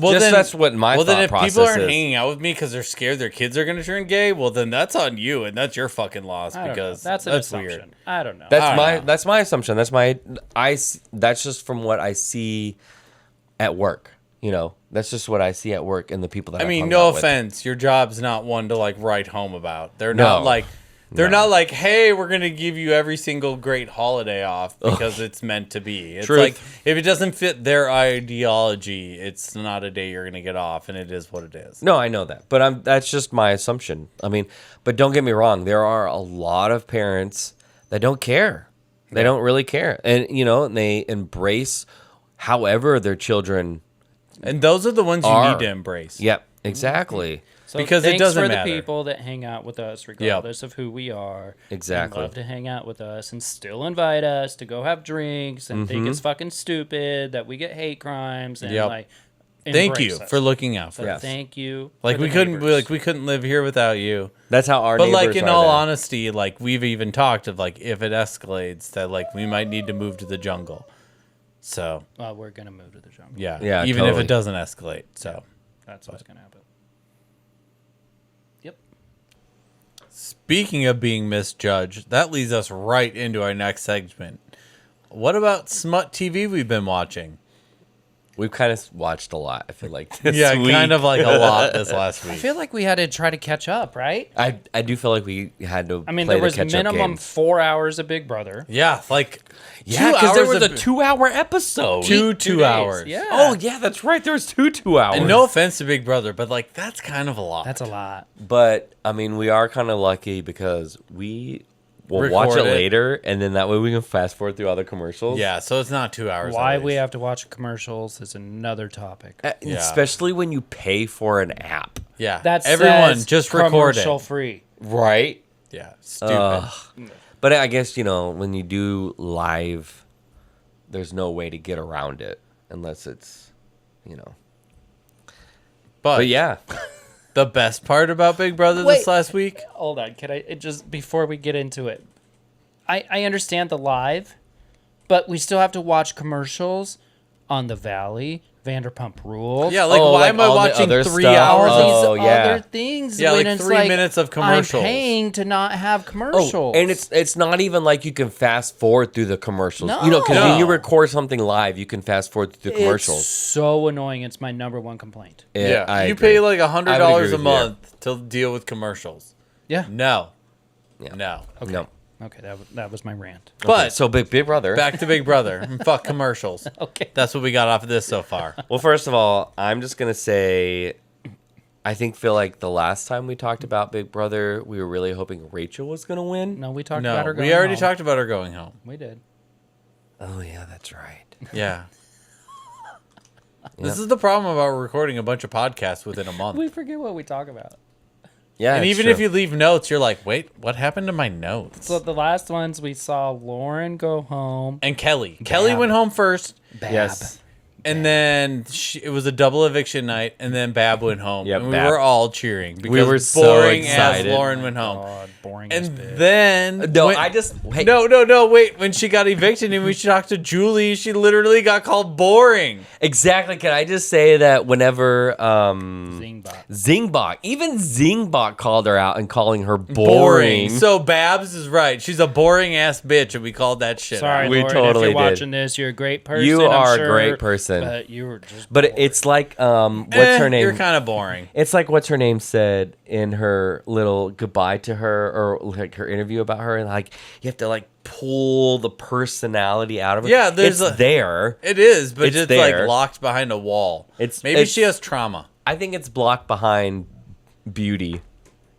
what my thought then if process people aren't is. hanging out with me because they're scared their kids are going to turn gay, well, then that's on you, and that's your fucking loss I don't know. because That's an assumption. weird. I don't know. That's my assumption. That's just from what I see at work. You know, that's just what I see at work and the people that I I've mean, hung no out with. offense, your job's not one to like write home about. They're No. not like not like, hey, we're gonna give you every single great holiday off because it's meant to be. It's Truth. like if it doesn't fit their ideology, it's not a day you're gonna get off, and it is what it is. No, I know that, but that's just my assumption. I mean, but don't get me wrong. There are a lot of parents that don't care. They don't really care, and you know, they embrace however their children. And those are the ones you Are. need to embrace. Yep, exactly. So Because it thanks doesn't for matter. the people that hang out with us, regardless of who we are. Exactly. And love to hang out with us and still invite us to go have drinks and think it's fucking stupid that we get hate crimes and Yep. like. Thank you embrace us. for looking out for So us. thank you. Like for we the couldn't neighbors. we couldn't live here without you. That's how our But neighbors like in are all there. honesty, like we've even talked of like if it escalates that like we might need to move to the jungle. So Well, we're gonna move to the jungle. yeah, Yeah, even if totally. it doesn't escalate. So That's what's gonna happen. Yep. speaking of being misjudged, that leads us right into our next segment. What about smut TV we've been watching? We've kind of watched a lot. I feel like this Yeah, week. kind of like a lot this last I week. feel like we had to try to catch up, right? I do feel like we had to. I mean, play there was the catch-up minimum game. 4 hours of Big Brother. Yeah, like Yeah, 2 because there hours was a of- 2-hour episode. two days, hours. Yeah. Oh yeah, that's right. There was two hours. And no offense to Big Brother, but like that's kind of a lot. That's a lot. But I mean, we are kind of lucky because we will watch it Record it. later, and then that way we can fast forward through other commercials. Yeah, so it's not 2 hours. Why at we least. have to watch commercials is another topic. Yeah. Especially when you pay for an app, Yeah, That's everyone just record commercial it. free. right? Yeah, stupid. But I guess, you know, when you do live, there's no way to get around it unless it's, you know. but But yeah, the best part about Big Brother Wait. this last week, Hold on, can I just before we get into it? I understand the live, but we still have to watch commercials on the Valley, Vanderpump Rules. yeah, like Oh, why like am I all the watching other 3 stuff? hours? Oh, These yeah. other things. Yeah, when like it's 3 minutes of commercials. I'm paying to not have commercials. and it's not even like you can fast forward through the commercials. You know, because when you No. record something live, you can fast forward through the commercials. It's so annoying. It's my number one complaint. Yeah, I you agree. pay like I $100 would agree a with you month to deal with commercials. Yeah. No, Yeah. no. Okay. No. Okay, that was my rant. But So Big Brother. back to Big Brother. And fuck commercials. Okay. That's what we got off of this so far. Well, first of all, I'm just gonna say, I feel like the last time we talked about Big Brother, we were really hoping Rachel was gonna win. No, we talked No, about her going we already home. talked about her going home. We did. Oh yeah, that's right. Yeah. This is the problem about recording a bunch of podcasts within a month. We forget what we talk about. Yeah, And it's even true. if you leave notes, you're like, wait, what happened to my notes? So the last ones we saw Lauren go home. And Kelly. Kelly went home first, Bab. Yes. and then it was a double eviction night, and then Bab went home. Yep, and we Bab. were all cheering because were so boring excited. as Lauren went home. God, boring as And bitch. then No, when- I just hey, no, wait. When she got evicted and we talked to Julie, she literally got called boring. exactly. Can I just say that whenever Zingbot. Zingbot, even Zingbot called her out and calling her boring. So Babs is right. She's a boring ass bitch, and we called that shit. Sorry, out. We Lauren, totally if you're did. watching this, you're a great person. You I'm are a sure, great person. But you were just But boring. it's like what's her name? You're kind of boring. It's like what's her name said in her little goodbye to her, or like her interview about her, and like you have to like pull the personality out of her. Yeah, there's it's a- there. It is, but It's it's there. like locked behind a wall. Maybe she has trauma. I think it's blocked behind beauty.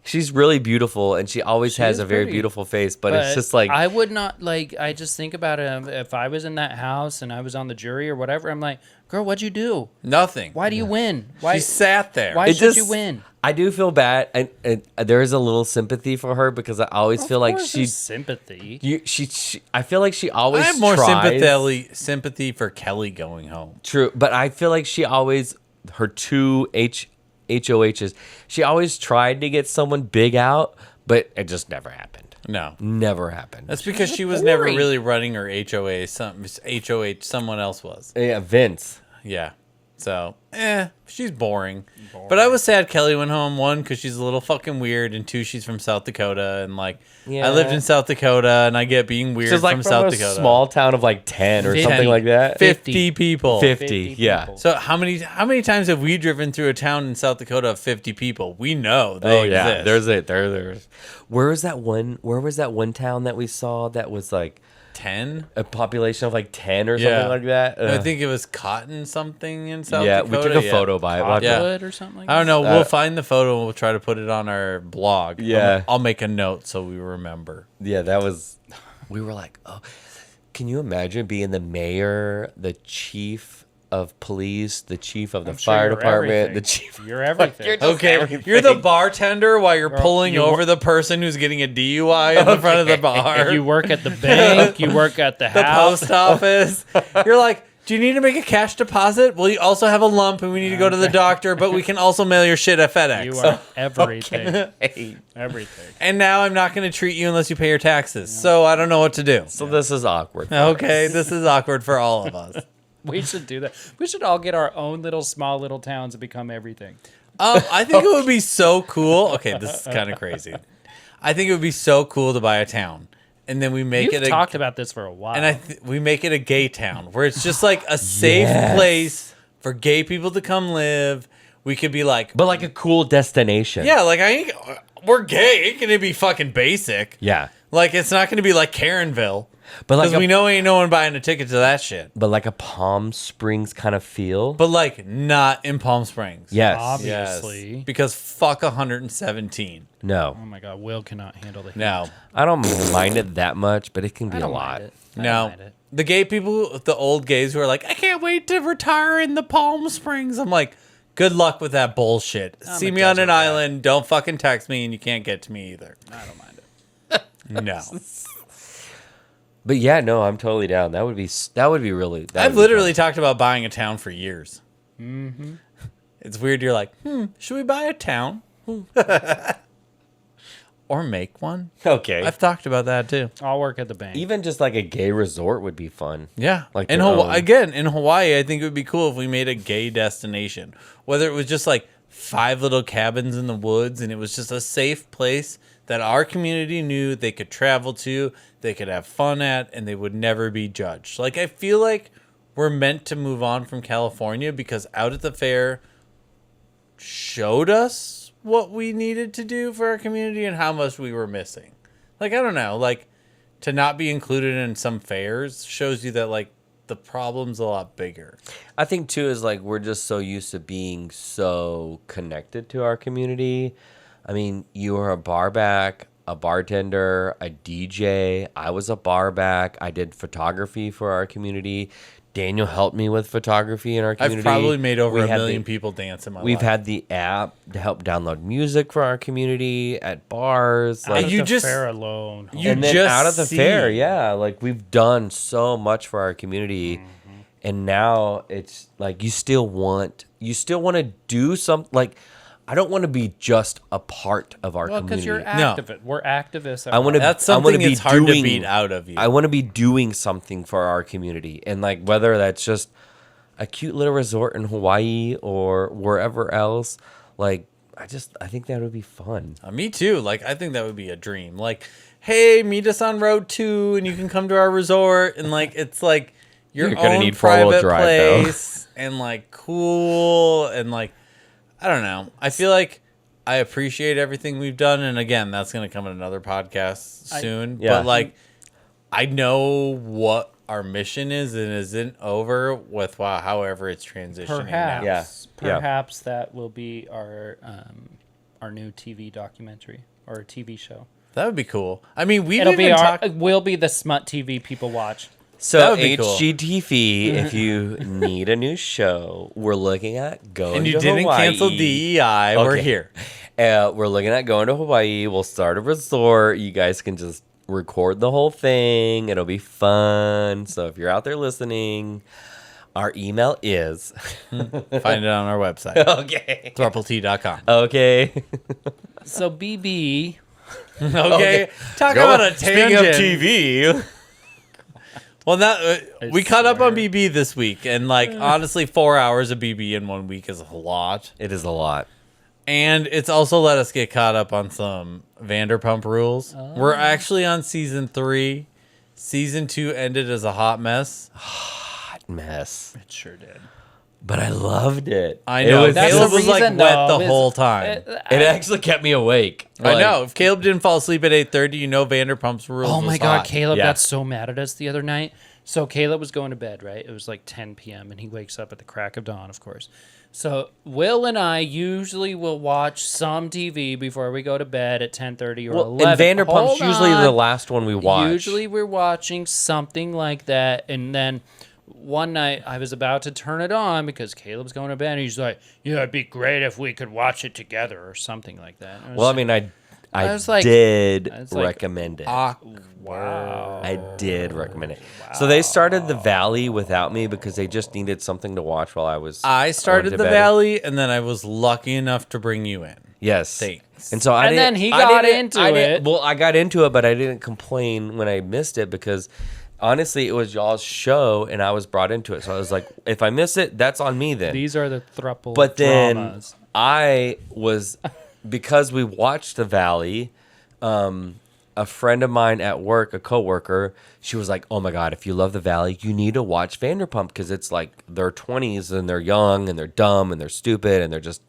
She's really beautiful, and she always has is a very pretty. beautiful face. But it's just like I would not like. I just think about it. If I was in that house and I was on the jury or whatever, I'm like, girl, what'd you do? Nothing. Why do you win? Why? She sat there. Why it should just, you win? I do feel bad, and there is a little sympathy for her because I always feel like Of course she, there's sympathy. she. I feel like she always. I have more tries. sympathy for Kelly going home. True, but I feel like she always her two HOHs. She always tried to get someone big out, but it just never happened. No. Never happened. That's because she was never boring. really running her HOA. HOH, someone else was. Yeah, Vince. Yeah. So, she's boring. But I was sad Kelly went home, one, because she's a little fucking weird, and two, she's from South Dakota, and like, I lived in South Dakota, and I get being weird She's like from from South a Dakota. small town of like 10 or something like that. 50 people. 50, yeah. people. So how many times have we driven through a town in South Dakota of 50 people? We know they exist. There's where was that one town that we saw that was like 10? a population of like 10 or something like that? I think it was Cotton something in South yeah, Dakota. we took a photo by it. We'll have to- Cottonwood or something like I don't that. know. We'll find the photo and we'll try to put it on our blog. Yeah. I'll make a note so we remember. Yeah, that was. We were like, oh, can you imagine being the mayor, the chief of police, the chief of the I'm sure fire you're department, everything. the chief. You're everything. You're just Okay, everything. you're the bartender while you're pulling you over the person who's getting a DUI in the front of the bar. You work at the bank. You work at the the house. post office. You're like, do you need to make a cash deposit? Well, you also have a lump and we need to go to the doctor, but we can also mail your shit at FedEx. You are everything. Hey. Everything. And now I'm not going to treat you unless you pay your taxes. So I don't know what to do. So this is awkward. Okay, this is awkward for all of us. We should do that. We should all get our own small little towns and become everything. I think it would be so cool. Okay, this is kind of crazy. I think it would be so cool to buy a town, and then we make You've it talked about this for a while. and we make it a gay town where it's just like a safe place for gay people to come live. We could be like, But like a cool destination. yeah, like we're gay. It can be fucking basic. Yeah. Like it's not going to be like Karenville. But like Because we know ain't no one buying a ticket to that shit. but like a Palm Springs kind of feel. But like not in Palm Springs. Yes. Obviously. Yes. Because fuck 117. No. Oh my God, Will cannot handle the heat. No. I don't mind it that much, but it can be I a don't lot. mind it. I don't No. mind it. The gay people, the old gays who are like, I can't wait to retire in the Palm Springs. I'm like, good luck with that bullshit. See a me on desert an rat. island. Don't fucking text me and you can't get to me either. I don't mind it. No. But yeah, no, I'm totally down. That would be really. I've literally talked about buying a town for years. Mm-hmm. It's weird. You're like, should we buy a town? Or make one? okay. I've talked about that too. I'll work at the bank. Even just like a gay resort would be fun. Yeah. Like in their Hawaii, own. again, in Hawaii, I think it would be cool if we made a gay destination. Whether it was just like 5 little cabins in the woods and it was just a safe place that our community knew they could travel to, they could have fun at, and they would never be judged. Like, I feel like we're meant to move on from California because Out at the Fair showed us what we needed to do for our community and how much we were missing. Like, I don't know, like, to not be included in some fairs shows you that, like, the problem's a lot bigger. I think too is like we're just so used to being so connected to our community. I mean, you were a bar back, a bartender, a DJ. I was a bar back. I did photography for our community. Daniel helped me with photography in our community. I've probably made over We a had million the- people dance in my We've life. had the app to help download music for our community at bars. Out Like, of you the just- fair alone. you and then just out of the see. fair, yeah, like we've done so much for our community, and now it's like you still want to do something. Like, I don't want to be just a part of our Well, because community. you're No. activist. We're activists. at I want to. heart. That's I wanna something be it's hard doing, to beat out of you. I want to be doing something for our community, and like whether that's just a cute little resort in Hawaii or wherever else. Like, I think that would be fun. Me too. Like, I think that would be a dream. Like, hey, meet us on Road 2 and you can come to our resort. And, like, it's like your You're gonna own need four-wheel private drive, though. place and, like, cool. And, like, I don't know. I feel like I appreciate everything we've done. And, again, that's going to come in another podcast soon. Yeah. But, like, I know what our mission is and isn't over with however it's transitioning now. Yeah. Perhaps that will be our new TV documentary or TV show. That would be cool. I mean, we've It'll even be talked... will be the smut TV people watch. That So would be cool. HGTV, if you need a new show, we're looking at going And you to didn't Hawaii. cancel DEI. We're Okay. here. We're looking at going to Hawaii. We'll start a resort. You guys can just record the whole thing. It'll be fun. So if you're out there listening, our email is Find it on our website. okay. Throuple.com. Okay. So BB, Okay. Talk about a tangent. Speaking of TV, Well, we caught up on swear. BB this week, and like honestly, 4 hours of BB in 1 week is a lot. It is a lot. And it's also let us get caught up on some Vanderpump Rules. We're actually on season 3. Season 2 ended as a hot mess. Hot mess. It sure did. But I loved it. I know. It was, Caleb was like reason, wet though, the is- whole time. it actually kept me awake. I Like, know. If Caleb didn't fall asleep at 8:30, you know Vanderpump's Rules. Oh my was God, hot. Caleb Yeah. got so mad at us the other night. So Caleb was going to bed, right? It was like 10 p.m. and he wakes up at the crack of dawn, of course. So Will and I usually will watch some TV before we go to bed at 10:30 or Well, 11. and Vanderpump's Hold usually on. the last one we watch. Usually we're watching something like that, and then one night I was about to turn it on because Caleb's going to bed, and he's like, "Yeah, it'd be great if we could watch it together or something like that." And Well, I mean, I was like- did I was like, recommend it. wow. I did recommend it. So they started The Valley without me because they just needed something to watch while I was. I started went the to bed. Valley, and then I was lucky enough to bring you in. Yes. Thanks. And so I And didn't. then he I got didn't- into I didn't- it. Well, I got into it, but I didn't complain when I missed it because honestly, it was y'all's show, and I was brought into it. So I was like, if I miss it, that's on me then. These are the throuple But then dramas. I was, because we watched The Valley, a friend of mine at work, a coworker, she was like, "Oh my God, if you love The Valley, you need to watch Vanderpump because it's like their 20s and they're young and they're dumb and they're stupid and they're just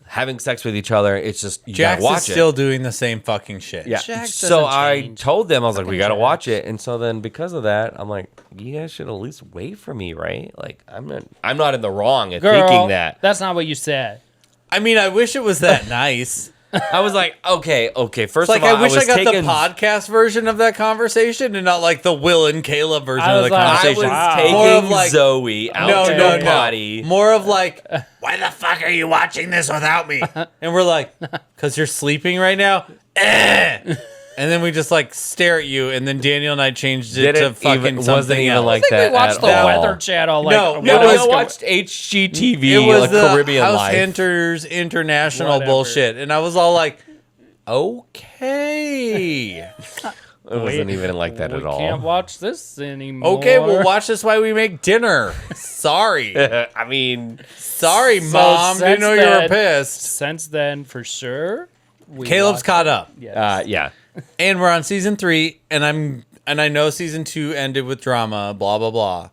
having sex with each other. It's just, you Jax gotta watch is it." still doing the same fucking shit. Yeah. Jax So doesn't I change. told them, I was like, we Fucking got to Jax. watch it. And so then because of that, I'm like, you guys should at least wait for me, right? Like, I'm not in the wrong in Girl, thinking that. that's not what you said. I mean, I wish it was that nice. I was like, okay. First Like, of all, I wish I was got taking, the podcast version of that conversation and not like the Will and Caleb version I of was the like, I was conversation. Wow. taking More of like- Zoe out No, to no, the no. potty. More of like, why the fuck are you watching this without me? And we're like, because you're sleeping right now? Eh. And then we just like stare at you, and then Daniel and I changed it to Didn't fucking even, something wasn't even else. like I think that we watched at the all. Weather Channel. Like, No, what no, No, else I go- watched HGTV, it was like the Caribbean House Life. Hunters International Whatever. bullshit, and I was all like, okay. It wasn't even like that we at all. can't watch this anymore. Okay, we'll watch this while we make dinner. Sorry. I mean, Sorry, So Mom. Didn't since know you were then- pissed. Since then, for sure. we Caleb's watched- caught up. Yes. yeah. And we're on season 3, and I know season 2 ended with drama, blah blah blah.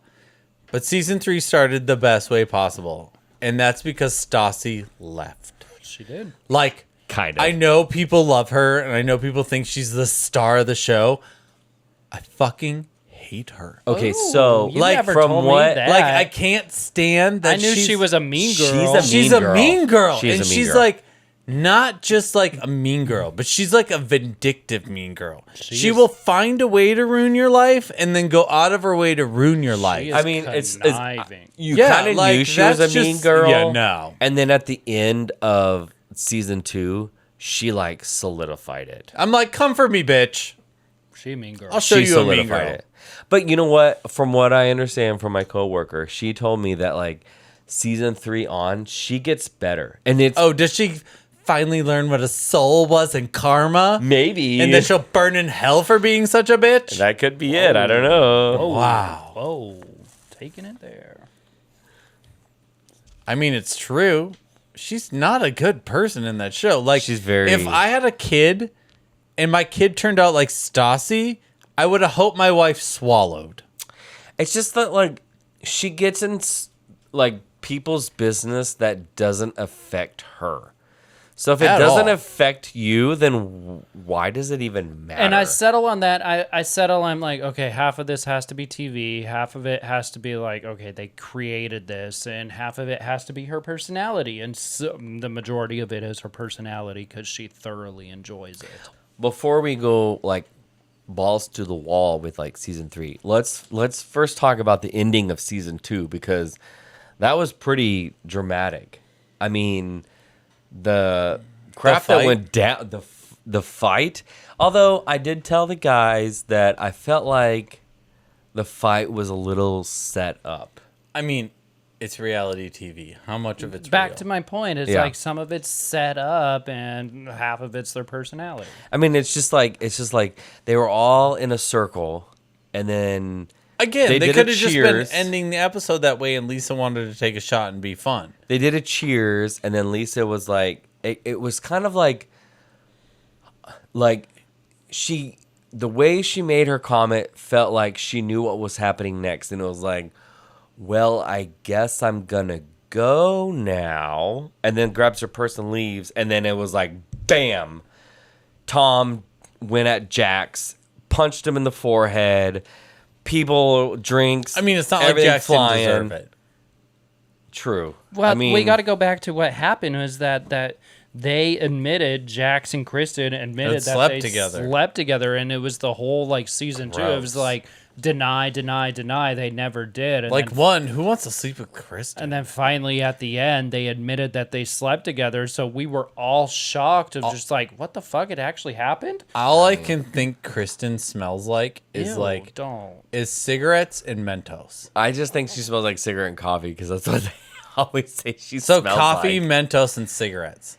But season 3 started the best way possible. And that's because Stassi left. She did. Like, Kind of. I know people love her, and I know people think she's the star of the show. I fucking hate her. Okay, Ooh, so you like never from told me what that. Like, I can't stand that I knew she was a mean girl. She's a mean girl. She's And a mean she's girl. like, not just like a mean girl, but she's like a vindictive mean girl. She is- will find a way to ruin your life and then go out of her way to ruin your life. is I mean, it's conniving. you Yeah, kind of like, knew she was a that's mean just- girl. yeah, no. And then at the end of season 2, she like solidified it. I'm like, come for me, bitch. She a mean girl. I'll show She you a mean solidified girl. it. But you know what? From what I understand from my coworker, she told me that like season 3 on, she gets better, and it's Oh, does she finally learn what a soul was and karma? maybe And then she'll burn in hell for being such a bitch? that could be it. I don't know. Oh, Wow. Whoa. Taking it there. I mean, it's true. She's not a good person in that show. Like, She's very- If I had a kid and my kid turned out like Stassi, I would have hoped my wife swallowed. It's just that like she gets in like people's business that doesn't affect her. So if it At doesn't all. affect you, then why does it even matter? And I settle on that. I settle. I'm like, okay, half of this has to be TV. Half of it has to be like, okay, they created this, and half of it has to be her personality. And so, the majority of it is her personality because she thoroughly enjoys it. Before we go like balls to the wall with like season 3, let's first talk about the ending of season 2 because that was pretty dramatic. I mean, the crap that fight? went down, the fight. Although I did tell the guys that I felt like the fight was a little set up. I mean, it's reality TV. How much of it's Back real? to my point, it's Yeah. like some of it's set up and half of it's their personality. I mean, it's just like they were all in a circle, and then Again, they did could a have just been cheers. ending the episode that way, and Lisa wanted to take a shot and be fun. They did a cheers, and then Lisa was like, it was kind of like the way she made her comment felt like she knew what was happening next, and it was like, well, I guess I'm gonna go now, and then grabs her purse and leaves, and then it was like, bam, Tom went at Jax, punched him in the forehead. People, drinks. I mean, it's not like everything Jax didn't deserve it. True. Well, I mean, we got to go back to what happened was that they admitted, Jax and Kristen admitted that slept they together. slept together, and it was the whole like season 2. It was Gross. like deny. They never did. And Like, then, one, who wants to sleep with Kristen? and then finally at the end, they admitted that they slept together. So we were all shocked of just like, what the fuck? It actually happened? All I can think Kristen smells like is Ew, like don't. is cigarettes and Mentos. I just think she smells like cigarette and coffee because that's what they always say she So smells coffee, like. Mentos, and cigarettes.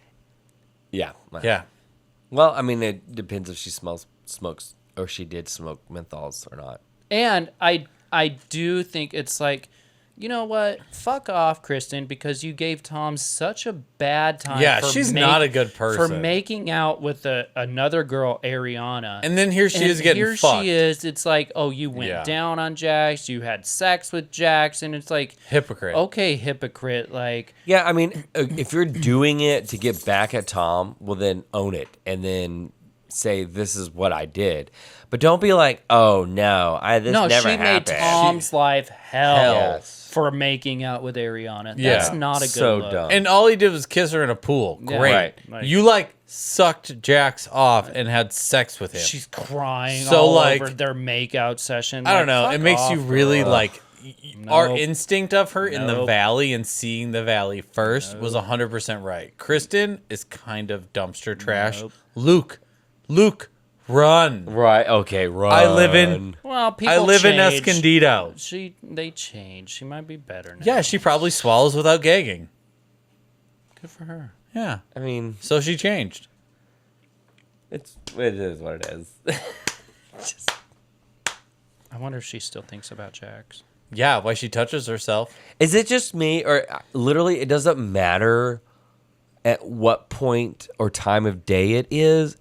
Yeah. Yeah. Well, I mean, it depends if she smokes, or she did smoke menthols or not. And I do think it's like, you know what? Fuck off, Kristen, because you gave Tom such a bad time. Yeah, for she's not a good person. For making out with another girl, Ariana. And then here she is getting here fucked. she is. It's like, oh, you went Yeah. down on Jax. You had sex with Jax. And it's like, Hypocrite. okay, hypocrite. Like, Yeah, I mean, if you're doing it to get back at Tom, well, then own it and then say this is what I did. But don't be like, oh no, this no, never she happened. made Tom's life hell Yes. for making out with Ariana. Yeah. That's not a good So look. dumb. And all he did was kiss her in a pool. Yeah. Great. Right. Like- You like sucked Jax off and had sex with him. She's crying So, all like, over their makeout session. I don't Like, know. fuck It makes off, you really girl. like our Nope. instinct of her in the Nope. valley and seeing the valley first was 100% right. Kristen is kind of dumpster trash. Nope. Luke, run. Right, okay, right. I live in Well, people I live in change. Escondido. They changed. She might be better now. Yeah, she probably swallows without gagging. Good for her. Yeah. I mean, So she changed. it is what it is. I wonder if she still thinks about Jax. Yeah, why she touches herself. Is it just me, or literally it doesn't matter at what point or time of day it is?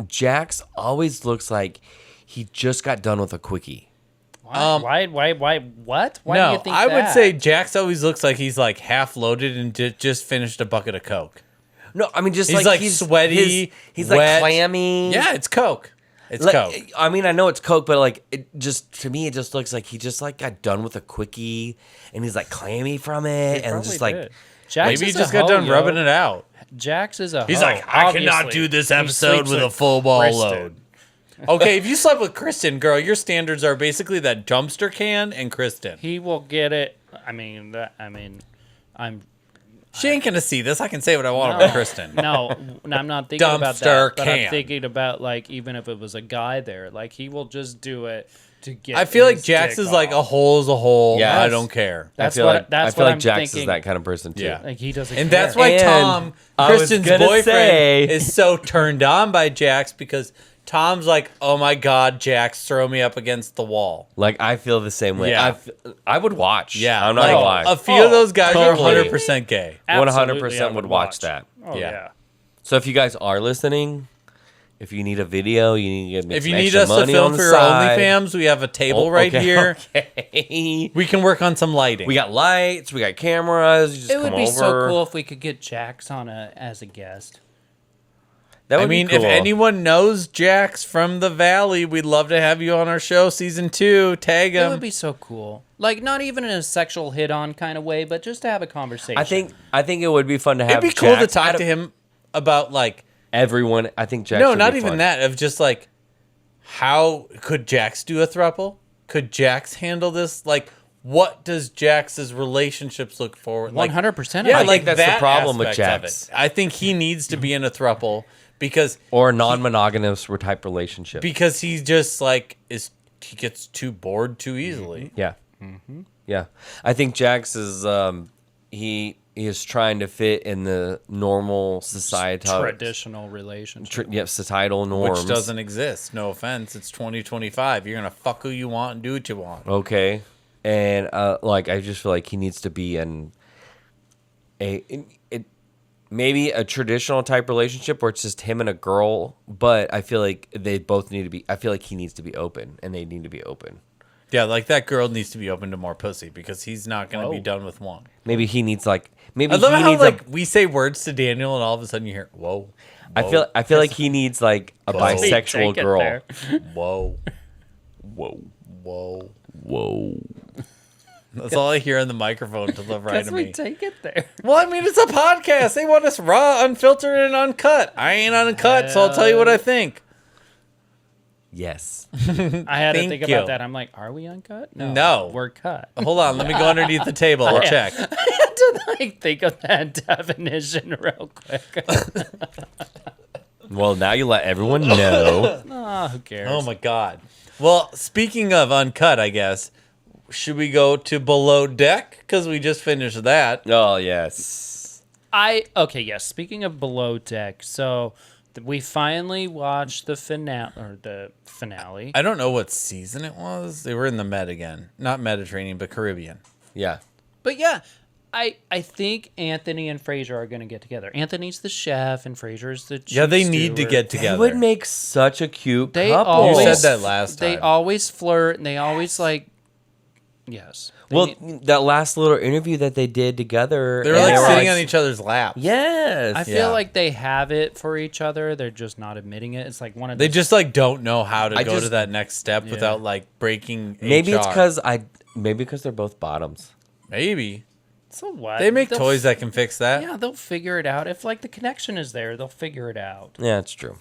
Jax always looks like he just got done with a quickie. Why? What? Why do No, you think I would that? say Jax always looks like he's like half loaded and just finished a bucket of Coke. No, I mean just He's like sweaty, he's wet. like clammy. Yeah, it's Coke. It's Like, Coke. I mean, I know it's Coke, but like, it just to me, it just looks like he just like got done with a quickie, and he's like clammy from it, and just like, Jax Maybe he is just a got hoe, done yo. rubbing it out. Jax is a He's hoe, like, I cannot obviously. do this He episode sleeps with a full ball Kristen. load. Okay, if you slept with Kristen, girl, your standards are basically that dumpster can and Kristen. He will get it. I'm She ain't gonna see this. I can say what I want about Kristen. no, I'm not thinking about Dumpster that. But can. I'm thinking about like even if it was a guy there, like he will just do it to get. I feel like his Jax dick is like a off. hole is a hole. Yes. I don't care. That's I feel what. like That's I feel what like I'm Jax thinking. is that kind of person too. Yeah. Like he doesn't. And care. that's why And Tom, I was Kristen's gonna boyfriend, say- is so turned on by Jax because Tom's like, oh my God, Jax, throw me up against the wall. Like I feel the same way. Yeah. I would watch. Yeah, I'm not like, gonna lie. a few of those guys totally. are 100% gay. Absolutely, 100% I would watch that. Oh Yeah. yeah. So if you guys are listening, if you need a video, you need to get If some you need extra us to money film on the for your side. OnlyFans, we have a table right Okay, here. Okay. We can work on some lighting. We got lights. We got cameras. You just It would come be over. so cool if we could get Jax on as a guest. That would I mean, be cool. if anyone knows Jax from the Valley, we'd love to have you on our show, season 2. Tag It him. would be so cool. Like not even in a sexual hit-on kind of way, but just to have a conversation. I think it would be fun to have. It'd be cool to Jax talk out to of him about like. Everyone, I think Jax. No, would not be even fun. that. Of just like, how could Jax do a throuple? Could Jax handle this? Like, what does Jax's relationships look forward? Like, 100%. yeah, I like think that's the that problem with aspect of Jax. it. I think he needs to be in a throuple because Or a non-monogamous type relationship. he just like he gets too bored too easily. Yeah. Yeah. I think Jax is is trying to fit in the normal societal Traditional relationship. societal norms, Which doesn't exist. No offense. It's 2025. You're going to fuck who you want and do what you want. Okay. And like I just feel like he needs to be maybe a traditional type relationship where it's just him and a girl, but I feel like they both need to be. I feel like he needs to be open, and they need to be open. Yeah, like that girl needs to be open to more pussy because he's not going to be done with one. Maybe he needs like maybe I love he how needs like we say words to Daniel and all of a sudden you hear whoa. I feel like he needs like a bisexual Take it girl. there. Whoa. Whoa, Whoa. whoa. That's all I hear on the microphone to the right Because of we me. take it there. Well, I mean, it's a podcast. They want us raw, unfiltered, and uncut. I ain't uncut, so I'll tell you what I think. Yes. I had to Thank think you. about that. I'm like, are we uncut? No. We're cut. Hold on, let me go underneath the table. I'll check. I had to like think of that definition real quick. Well, now you let everyone know. Oh, who cares? Oh my god. Well, speaking of uncut, I guess, should we go to Below Deck? Because we just finished that. Oh yes. Okay, yes. Speaking of Below Deck, so we finally watched the finale. I don't know what season it was. They were in the Med again. Not Mediterranean, but Caribbean. Yeah. But yeah, I think Anthony and Frasier are going to get together. Anthony's the chef and Frasier's the chief Yeah, they need to steward. get They together. would make such a cute They couple. always You said that last They time. always flirt and they always like. Yes. They Well, need- that last little interview that they did together. They were and like sitting like- on each other's laps. Yes. I feel Yeah. like they have it for each other. They're just not admitting it. It's like one of They those- just like don't know how to I go to just- that next step without like breaking maybe it's HR. because they're both bottoms. Maybe. So what? They make They'll toys that can fix that. Yeah, they'll figure it out. If like the connection is there, they'll figure it out. Yeah, it's true.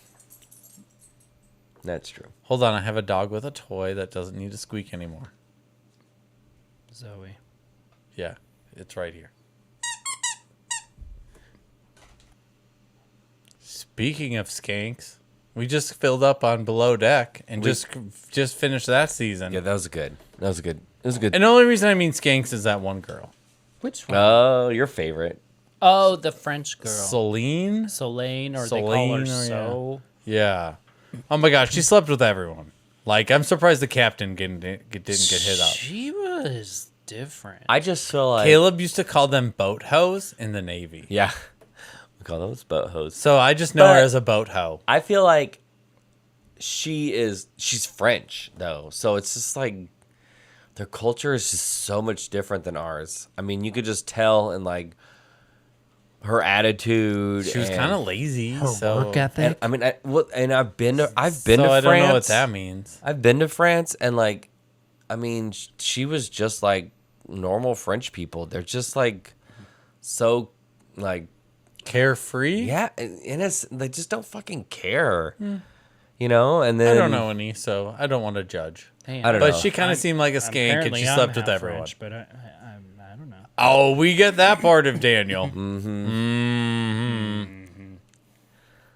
That's true. Hold on, I have a dog with a toy that doesn't need to squeak anymore. Zoe. Yeah, it's right here. Speaking of skanks, we just filled up on Below Deck and just finished that season. Yeah, that was good. That was good. It was good. And the only reason I mean skanks is that one girl. Which one? Oh, your favorite. Oh, the French girl. Celine? Solane, or they call her Solange, or So. Yeah. Oh my gosh, she slept with everyone. Like, I'm surprised the captain didn't get hit up. She was different. I just feel like Caleb used to call them boat hoes in the Navy. yeah, we call those boat hoes. So I just know her But- as a boat hoe. I feel like she's French though, so it's just like their culture is just so much different than ours. I mean, you could just tell in like her attitude. She was and- kind of lazy. so work ethic. And, I mean, I've been to so France. I don't know what that means. I've been to France, and like, I mean, she was just like normal French people. They're just like so like Carefree? yeah, and they just don't fucking care, you know. And then I don't know any, so I don't want to judge. Damn. I don't But know. she kind of seemed like a skank, and Apparently she I'm slept with half everyone. French, but I don't know. Oh, we get that part of Daniel.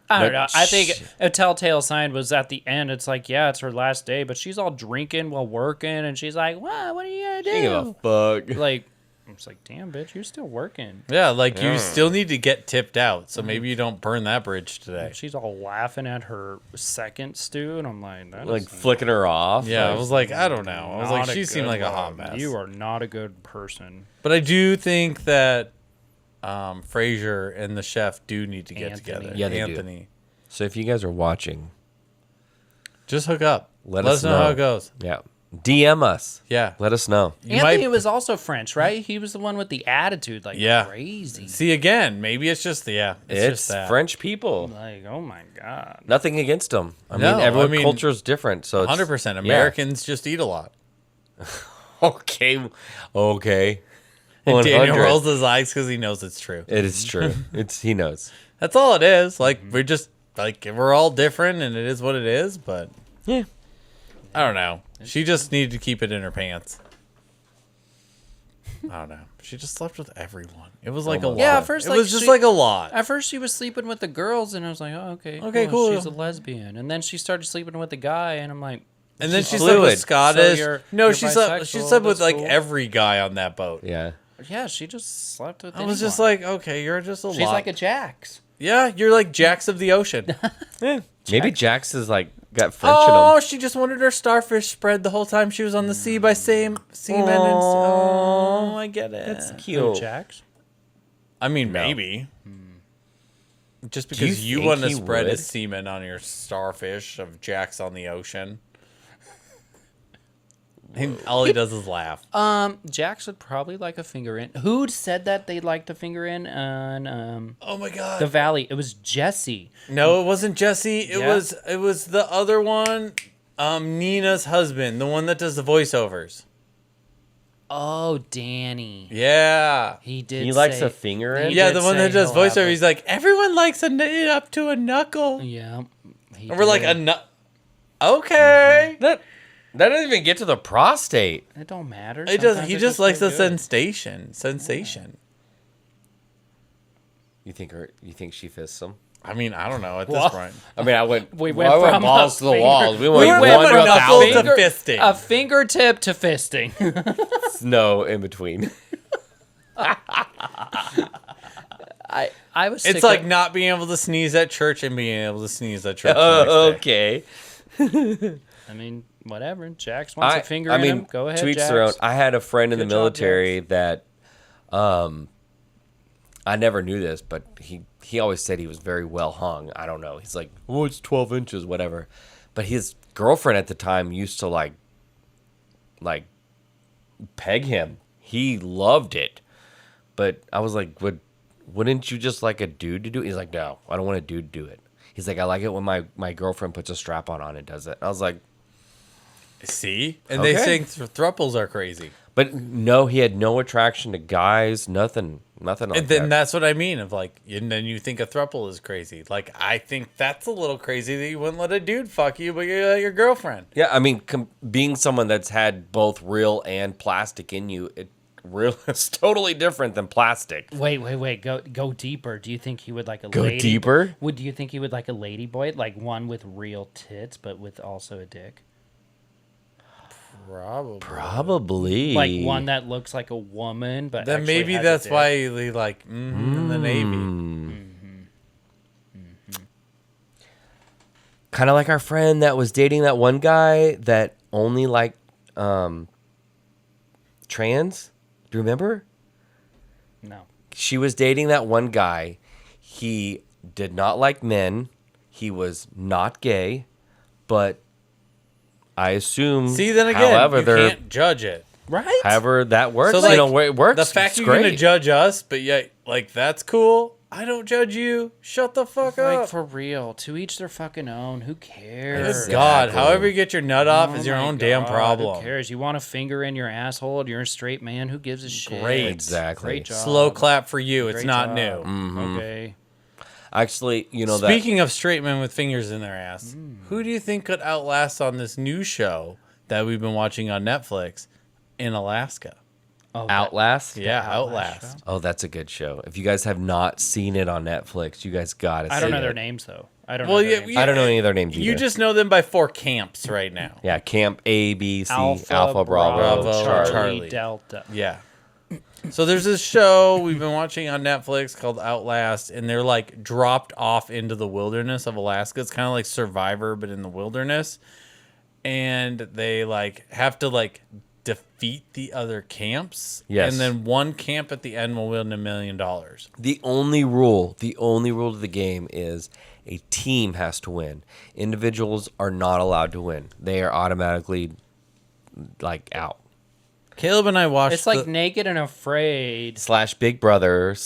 I don't But know. I think a telltale sign was at the end. It's like, yeah, it's her last day, but she's all drinking while working, and she's like, "Wow, what are you gonna She give a do?" fuck. Like, I'm just like, "Damn, bitch, you're still working." Yeah, like you Yeah. still need to get tipped out, so maybe you don't burn that bridge today. She's all laughing at her second stew, and I'm like, that Like is flicking her off. Yeah, I like, was like, I don't know. I was like, not a she seemed good like a hot one. mess. You are not a good person. But I do think that Frasier and the chef do need to get Anthony. together. Yeah, they do. Anthony. So if you guys are watching, Just hook up. Let us us know know. how it goes. yeah, DM us. Yeah. Let us know. You Anthony might was also French, right? He was the one with the attitude, like Yeah. crazy. see again. Maybe it's just it's It's just that. French people. Like, oh my god. Nothing against them. I No, mean, I everyone's mean, culture is different. So it's 100%. yeah. Americans just eat a lot. Okay. Okay. And Daniel 100. rolls his eyes because he knows it's true. It is true. He knows. That's all it is. Like we're just like we're all different, and it is what it is. But Yeah. I don't know. She just needed to keep it in her pants. I don't know. She just slept with everyone. It was like a lot. Yeah, at first, it like, was just she- like a lot. At first, she was sleeping with the girls, and I was like, "Oh, okay, Okay, cool. She's a lesbian." And then she started sleeping with the guy, and I'm like, And then she She's slept with fluid. Scottish. So you're she slept. bisexual, She slept with that's like cool. every guy on that boat. Yeah. Yeah, she just slept with. I was just anyone. like, okay, you're just a she's lot. like a Jax. Yeah, you're like Jax of the ocean. Maybe Jax is like got French in Oh, him. she just wanted her starfish spread the whole time she was on the sea by semen. Oh, I get it. That's Who, cute. Jax? I mean, No. maybe. Just you because you think want to he spread would? his semen on your starfish of Jax on the ocean. All he does is laugh. Jax would probably like a finger in. Who said that they'd like to finger in on Oh my god. the Valley? It was Jesse. No, it wasn't Jesse. It Yeah. was the other one. Nina's husband, the one that does the voiceovers. Oh, Danny. Yeah. He did. He likes say- a finger in? he Yeah, did the one say that does he'll have voiceover. a- He's like, everyone likes it up to a knuckle. Yeah. he And we're like, did. okay. That doesn't even get to the prostate. It don't matter. It does. Sometimes He it just likes the feels good. sensation. You think she fists him? I mean, I don't know at this What? point. I mean, I went We went from balls a to the finger- walls. We we went went one from to a knuckle to 1,000. fisting. A fingertip to fisting. No in between. I was. It's sick like of- not being able to sneeze at church and being able to sneeze at church. the next day. Okay. I mean, whatever. Jax wants a finger in him. Go ahead, to each Jax. their own. I had a friend in the Good job, military that, I never knew this, but he always said he was very well hung. I don't know. He's like, oh, it's 12 inches, whatever. But his girlfriend at the time used to like peg him. He loved it. But I was like, wouldn't you just like a dude to do it? He's like, no, I don't want a dude to do it. He's like, I like it when my girlfriend puts a strap on and does it. I was like, See, and they Okay. think thruples are crazy. but no, he had no attraction to guys, nothing like And then that. that's what I mean of like, and then you think a thruple is crazy. Like, I think that's a little crazy that you wouldn't let a dude fuck you, but you let your girlfriend. Yeah, I mean, being someone that's had both real and plastic in you, real is totally different than plastic. Wait. Go deeper. Do you think he would like a Go lady? deeper? Do you think he would like a lady boy, like one with real tits, but with also a dick? Probably. Like one that looks like a woman, but Then actually maybe has a that's dick? why he like in the Navy. Kind of like our friend that was dating that one guy that only liked trans. Do you remember? No. She was dating that one guy. He did not like men. He was not gay, but I assume. See, then again, however, you they're can't judge it. Right? however that works. So, like, you know, where it works. The fact it's you're great. gonna judge us, but yet like that's cool. I don't judge you. Shut the fuck Like up. for real. To each their fucking own. Who Good cares? God, Exactly. however you get your nut off Oh is your my own damn God, problem. Who cares? You want a finger in your asshole? You're a straight man. Who gives a shit? Great. Exactly. Great job. Slow clap for you. It's Great not job. new. Okay. Actually, you know Speaking of straight men with fingers in their ass, Mm. who do you think could outlast on this new show that we've been watching on Netflix in Alaska? Oh, that Outlast. Yeah, Outlast Outlast. Oh, that's a good show. If you guys have not seen it on Netflix, you guys gotta. I don't see know their it. names though. I don't Well, know their yeah, names. yeah. I don't know any of their names either. You just know them by 4 camps right now. Yeah, Camp A, B, C, Alpha, Bravo, Bravo, Charlie, Charlie. Delta. Yeah. So there's this show we've been watching on Netflix called Outlast, and they're like dropped off into the wilderness of Alaska. It's kind of like Survivor, but in the wilderness. And they like have to like defeat the other camps. Yes. And then one camp at the end will win $1 million. The only rule to the game is a team has to win. Individuals are not allowed to win. They are automatically like out. Caleb and I watched It's like Naked and Afraid, / Big Brother /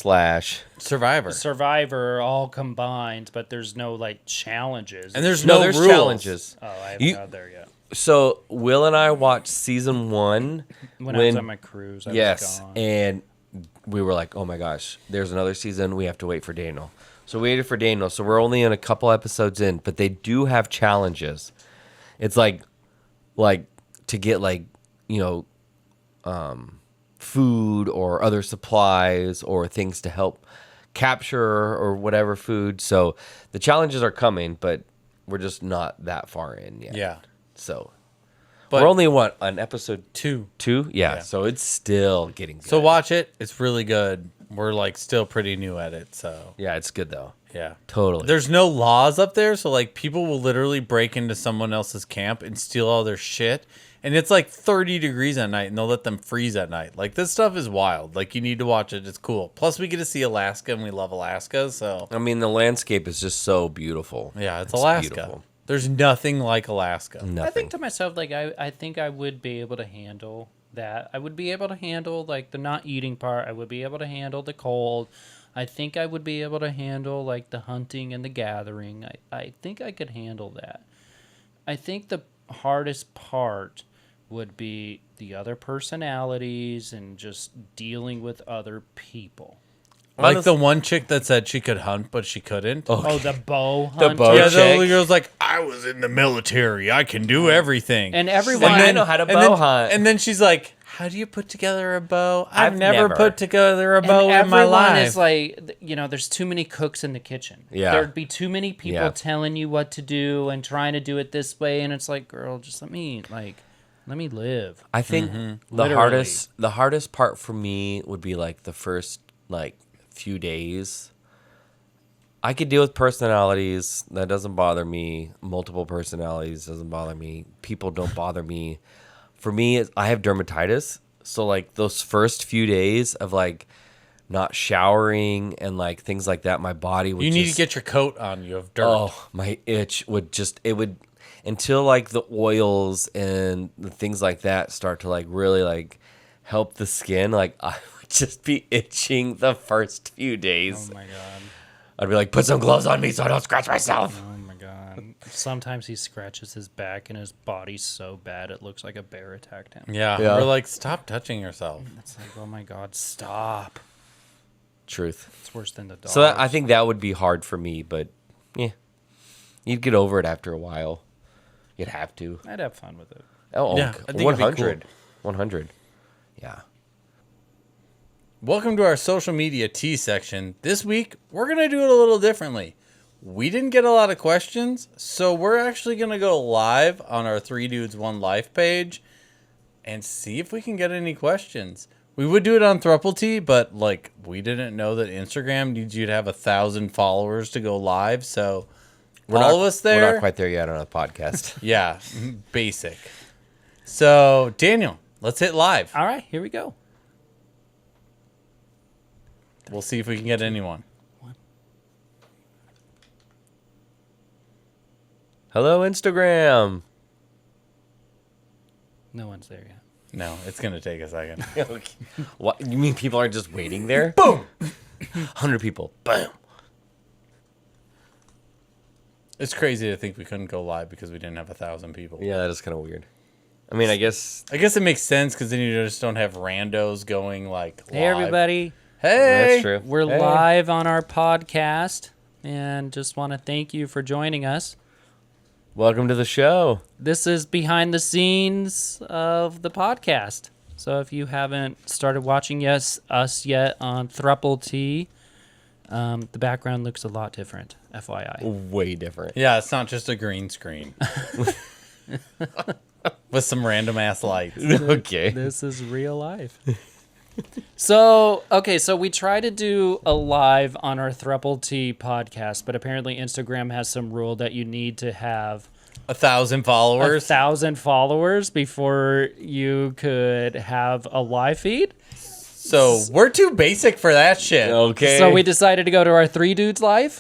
Survivor. Survivor, all combined, but there's no like challenges. And there's No, no there's rules. challenges. I haven't You- got there yet. So Will and I watched season 1 When I was on my cruise, I was yes, gone. and we were like, oh my gosh, there's another season. We have to wait for Daniel. So we waited for Daniel. So we're only in a couple episodes in, but they do have challenges. It's like to get like, you know, food or other supplies or things to help capture or whatever food. So the challenges are coming, but we're just not that far in yet. Yeah. So But We're only on episode 2. 2? Yeah, so it's still getting good. So watch it. It's really good. We're like still pretty new at it, so Yeah, it's good though. yeah. Totally. There's no laws up there, so like people will literally break into someone else's camp and steal all their shit. And it's like 30 degrees at night, and they'll let them freeze at night. Like, this stuff is wild. Like, you need to watch it. It's cool. Plus, we get to see Alaska, and we love Alaska, so... I mean, the landscape is just so beautiful. Yeah, it's Alaska. Beautiful. There's nothing like Alaska. Nothing. I think to myself, like, I think I would be able to handle that. I would be able to handle, like, the not eating part. I would be able to handle the cold. I think I would be able to handle, like, the hunting and the gathering. I think I could handle that. I think the hardest part would be the other personalities and just dealing with other people. Like the one chick that said she could hunt, but she couldn't. Oh, the bow hunter. bow Yeah, the chick. little girl's like, I was in the military. I can do everything. And everyone... I know how to bow hunt. And then she's like, how do you put together a bow? I've I've never never. put together a bow and in my everyone life. is like, you know, there's too many cooks in the kitchen. Yeah. There'd be too many people Yeah. telling you what to do and trying to do it this way. And it's like, girl, just let me live. I think Literally. the hardest part for me would be like the first like few days. I could deal with personalities. That doesn't bother me. Multiple personalities doesn't bother me. People don't bother me. For me, I have dermatitis. So like those first few days of like not showering and like things like that, my body would you need just, to get your coat on. You have dirt. oh, my itch would just, it would, until like the oils and the things like that start to like really like help the skin, like I would just be itching the first few days. Oh my God. I'd be like, put some gloves on me so I don't scratch myself. Oh my God. Sometimes he scratches his back and his body's so bad it looks like a bear attacked him. Yeah. Yeah. We're like, stop touching yourself. It's like, oh my God, stop. Truth. It's worse than the dog. So I think that would be hard for me, but yeah, you'd get over it after a while. You'd have to. I'd have fun with it. Oh, Yeah, I think it'd be 100. 100. Yeah. Welcome to our social media T section. This week, we're going to do it a little differently. We didn't get a lot of questions, so we're actually going to go live on our 3 Dudes 1 Life page and see if we can get any questions. We would do it on Throuple T, but like we didn't know that Instagram needs you to have 1,000 followers to go live, so follow us there. We're not quite there yet on a podcast. Yeah, basic. So, Daniel, let's hit live. All right, here we go. We'll see if we can get anyone. Hello, Instagram. No one's there yet. No, it's going to take a second. What you mean? People are just waiting there? Boom. 100 people. Boom. It's crazy to think we couldn't go live because we didn't have 1,000 people. Yeah, that is kind of weird. I mean, I guess it makes sense because then you just don't have randos going like live. Hey, everybody. Hey! that's true. We're Hey. live on our podcast and just want to thank you for joining us. Welcome to the show. This is behind the scenes of the podcast. So if you haven't started watching us yet on Throuple T, the background looks a lot different, FYI. Way different. Yeah, it's not just a green screen. With some random ass lights. Okay. This is real life. So we try to do a live on our Throuple T podcast, but apparently Instagram has some rule that you need to have 1,000 followers. 1,000 followers before you could have a live feed. So we're too basic for that shit. Okay. So we decided to go to our 3 Dudes Live,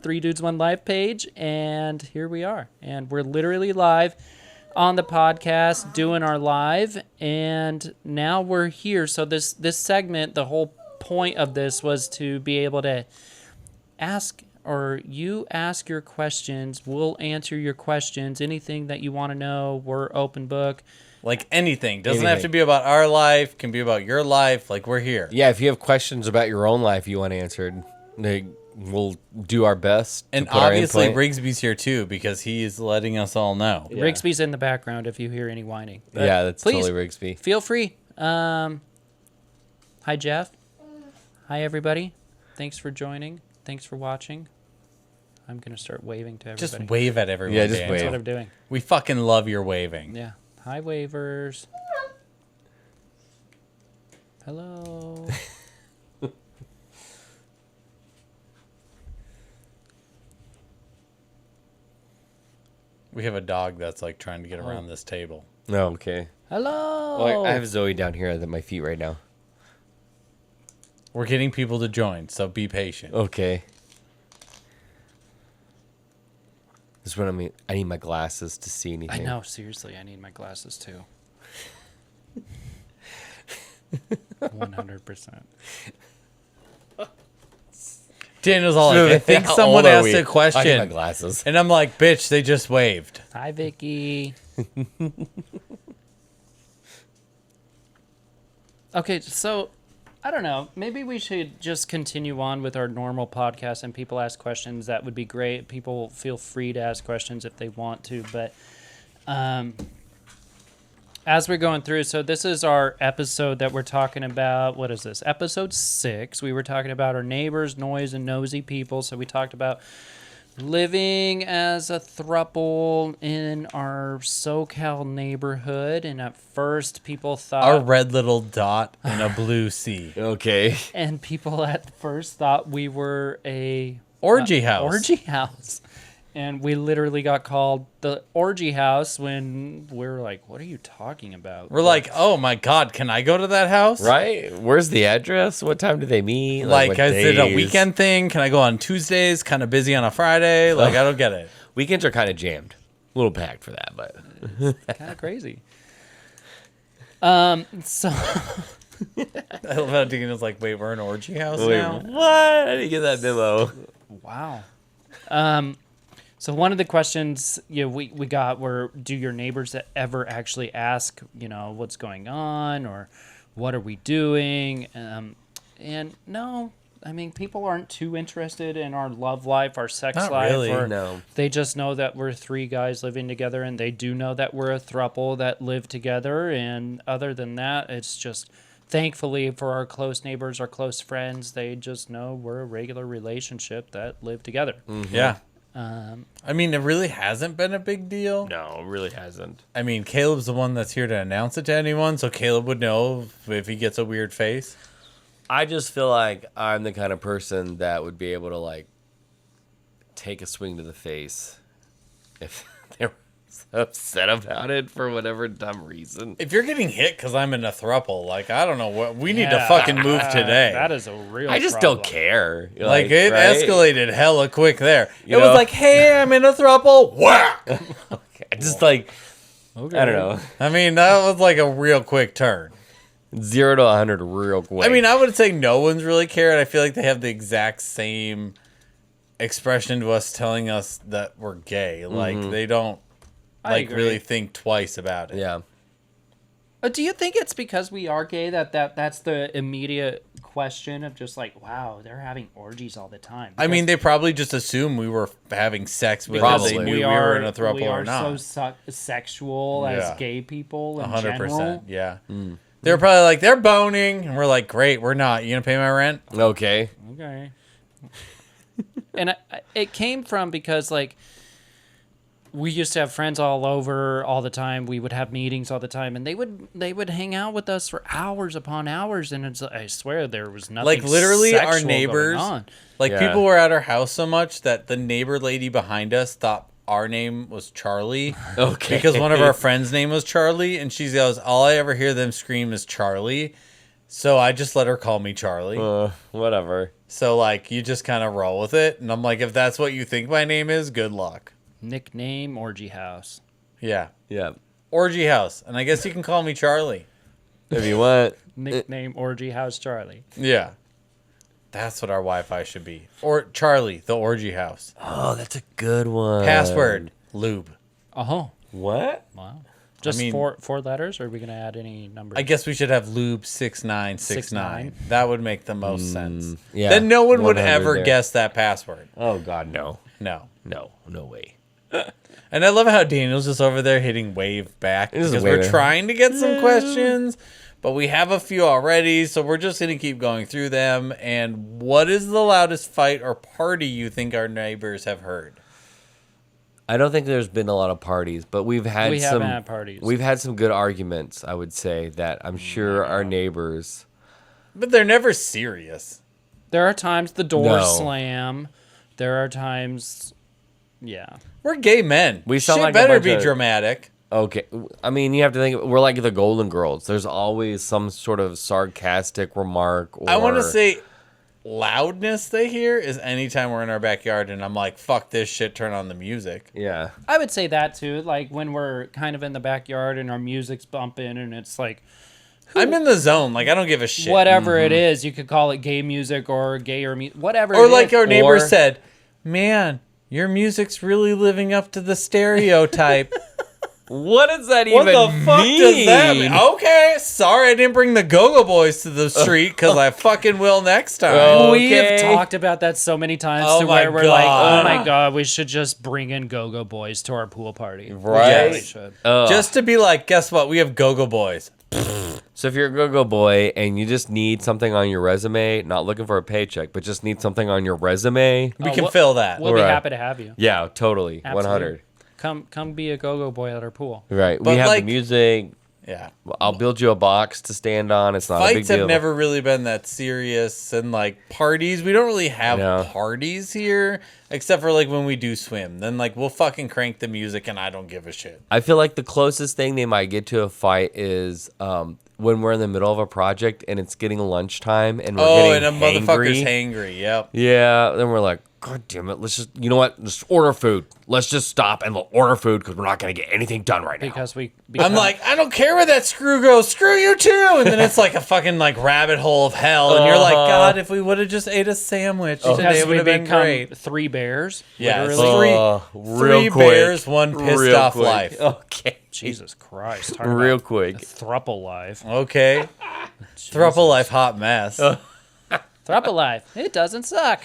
3 Dudes 1 Live page, and here we are. And we're literally live on the podcast doing our live, and now we're here. So this segment, the whole point of this was to be able to ask, or you ask your questions, we'll answer your questions, anything that you want to know, we're open book. Like anything. Doesn't have Anything. to be about our life. Can be about your life. Like we're here. Yeah, if you have questions about your own life you want answered, we'll do our best. And to put our obviously input. Rigsby's here too because he is letting us all know. Yeah. Rigsby's in the background if you hear any whining. But Yeah, that's please, totally Rigsby. feel free. Hi, Jeff. Hi, everybody. Thanks for joining. Thanks for watching. I'm going to start waving to everybody. Just wave at everyone. Yeah, just Dan. wave. That's what I'm doing. We fucking love your waving. Yeah. Hi, waivers. Hello. We have a dog that's like trying to get around this table. No, okay. Hello. Well, I have Zoe down here at my feet right now. We're getting people to join, so be patient. Okay. This is what I mean. I need my glasses to see anything. I know, seriously, I need my glasses too. 100%. Daniel's all like, I think How someone old are asked we? a I need my question. glasses. And I'm like, bitch, they just waved. Hi, Vicky. Okay, so I don't know. Maybe we should just continue on with our normal podcast and people ask questions. That would be great. People feel free to ask questions if they want to. But as we're going through, so this is our episode that we're talking about. What is this? Episode 6. We were talking about our neighbors, noise, and nosy people. So we talked about living as a throuple in our SoCal neighborhood. And at first, people thought... Our red little dot in a blue sea. Okay. And people at first thought we were a... Orgy house. Orgy house. And we literally got called the orgy house when we were like, what are you talking about? We're like, oh my God, can I go to that house? Right? Where's the address? What time do they meet? Like, what is it a days? weekend thing? Can I go on Tuesdays? Kind of busy on a Friday? Like, I don't get it. Weekends are kind of jammed. A little packed for that, but Kind of crazy. So I love how Dean like, wait, we're an orgy house wait, now? what? I didn't get that memo. wow. So one of the questions we got were, do your neighbors ever actually ask, what's going on or what are we doing? And no, I mean, people aren't too interested in our love life, our sex Not life. really, or no. They just know that we're 3 guys living together, and they do know that we're a throuple that live together. And other than that, it's just, thankfully for our close neighbors, our close friends, they just know we're a regular relationship that live together. Mm-hmm. Yeah. I mean, it really hasn't been a big deal. No, it really hasn't. I mean, Caleb's the one that's here to announce it to anyone, so Caleb would know if he gets a weird face. I just feel like I'm the kind of person that would be able to, like, take a swing to the face if they were upset about it for whatever dumb reason. If you're getting hit because I'm in a throuple, like, I don't know what we need to Yeah, fucking move today. That is a real I just problem. don't care. Like, it right? escalated hella quick there. You It was know? like, hey, I'm in a throuple. Whack! I just, like, Okay. I don't know. I mean, that was like a real quick turn. 0 to 100 real quick. I mean, I would say no one's really cared. I feel like they have the exact same expression to us telling us that we're gay. Like, they don't I agree. really think twice about it. yeah. Do you think it's because we are gay that's the immediate question of just like, wow, they're having orgies all the time? I mean, they probably just assume we were having sex with Probably. us. They knew we were in a throuple we are or not. so sexual Yeah. as gay people in 100%. general. Yeah. They're probably like, they're boning. And we're like, great, we're not. You going to pay my rent? Okay. Okay. And it came from because, like, we used to have friends all over all the time. We would have meetings all the time, and they would hang out with us for hours upon hours. And it's, I swear there was nothing Like, literally, our sexual neighbors, going on. like, Yeah. people were at our house so much that the neighbor lady behind us thought our name was Charlie. Okay. Because one of our friends' name was Charlie, and she goes, all I ever hear them scream is Charlie. So I just let her call me Charlie. Whatever. So, like, you just kind of roll with it. And I'm like, if that's what you think my name is, good luck. Nickname Orgy House. Yeah. Yeah. Orgy house. And I guess you can call me Charlie. If you want. Nickname Orgy House Charlie. Yeah. That's what our Wi-Fi should be. Or Charlie, the orgy house. Oh, that's a good one. Password, lube. Oh, What? wow. Just mean- four letters, or are we going to add any numbers? I guess we should have lube 6969. That would make the most sense. yeah. Then no one would 100 ever there. guess that password. Oh, God, no. No. No. No way. And I love how Daniel's just over there hitting wave back This is because we're waving. trying to get some questions, but we have a few already, so we're just going to keep going through them. And what is the loudest fight or party you think our neighbors have heard? I don't think there's been a lot of parties, but we haven't had parties. We've had some good arguments, I would say, that I'm sure our neighbors. But they're never serious. There are times the doors No. slam. There are times, yeah. We're gay men. We sound Shit like a better bunch be of- dramatic. Okay, I mean, you have to think we're like the Golden Girls. There's always some sort of sarcastic remark. Or, I want to say loudness they hear is anytime we're in our backyard and I'm like, fuck this shit, turn on the music. yeah. I would say that too. Like when we're kind of in the backyard and our music's bumping and it's like, I'm in the zone. Like, I don't give a shit. whatever it is, you could call it gay music or gayer music, whatever. Or it like is. our neighbor Or- said, man, your music's really living up to the stereotype. What does that What even the fuck mean? does that mean? Okay, sorry I didn't bring the Go-Go Boys to the street because I fucking will next time. Oh. We have Okay. talked about that so many times Oh to my where we're like, God. oh my God, we should just bring in Go-Go Boys to our pool party. Right? Yes. We should. Just to be like, guess what? We have Go-Go Boys. So if you're a go-go boy and you just need something on your resume, not looking for a paycheck, but just need something on your resume, We can fill that. We'll be Right. happy to have you. yeah, totally, Absolutely. 100. Come be a Go-Go Boy at our pool. Right. But we have like- the music. Yeah. I'll build you a box to stand on. It's not a big Fights deal. have never really been that serious, and like parties, we don't really have No. parties here, except for like when we do swim. Then like we'll fucking crank the music, and I don't give a shit. I feel like the closest thing they might get to a fight is when we're in the middle of a project and it's getting lunchtime and we're Oh, and getting a motherfucker's hangry. hangry. Yep. Yeah, then we're like, God damn it, let's just, you know what? Just order food. Let's just stop and we'll order food because we're not going to get anything done right now. Because I'm like, I don't care where that screw goes. Screw you too. And then it's like a fucking like rabbit hole of hell. And you're like, God, if we would have just ate a sandwich today, because it would we have been become great. three bears. Yeah, it's literally. three bears, one pissed Real off quick. life. Okay. Jesus Christ. Talk Real about quick. Throuple life. Okay. Throuple life hot mess. Throuple life. It doesn't suck.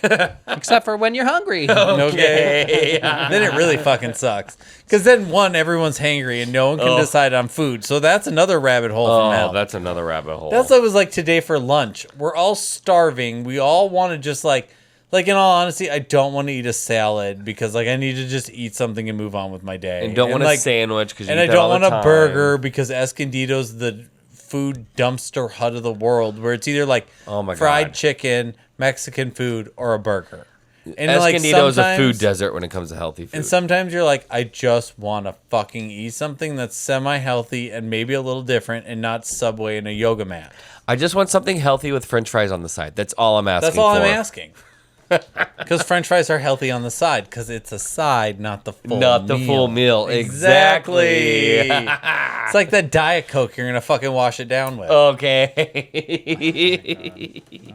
Except for when you're hungry. Okay. Then it really fucking sucks. Because then, one, everyone's hangry and no one can decide on food. So that's another rabbit hole from hell. Oh, that's another rabbit hole. That's what it was like today for lunch. We're all starving. We all want to just like in all honesty, I don't want to eat a salad because like I need to just eat something and move on with my day. and don't want like, a sandwich because And I don't want a burger because Escondido's the food dumpster hut of the world where it's either like Oh my fried God. chicken, Mexican food, or a burger. And Escondido is a sometimes- food desert when it comes to healthy food. And sometimes you're like, I just want to fucking eat something that's semi-healthy and maybe a little different and not Subway and a yoga mat. I just want something healthy with French fries on the side. That's all I'm asking That's all for. I'm asking. Because French fries are healthy on the side because it's a side, not the full Not the full meal. Exactly. Exactly. It's like that Diet Coke you're going to fucking wash it down with. Okay.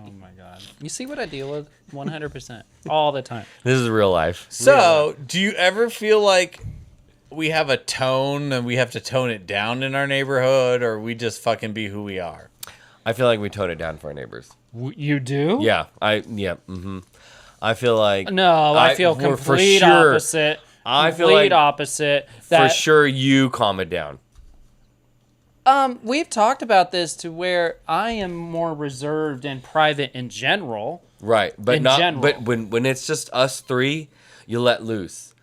Oh my God. You see what I deal with? 100%. All the time. This is real life. So, do you ever feel like we have a tone and we have to tone it down in our neighborhood, or we just fucking be who we are? I feel like we tone it down for our neighbors. You do? Yeah. I feel like No, I feel for complete sure- opposite. I feel complete like opposite. for That, sure you calm it down. We've talked about this to where I am more reserved and private in general. Right. But In not general. but when it's just us three, you let loose.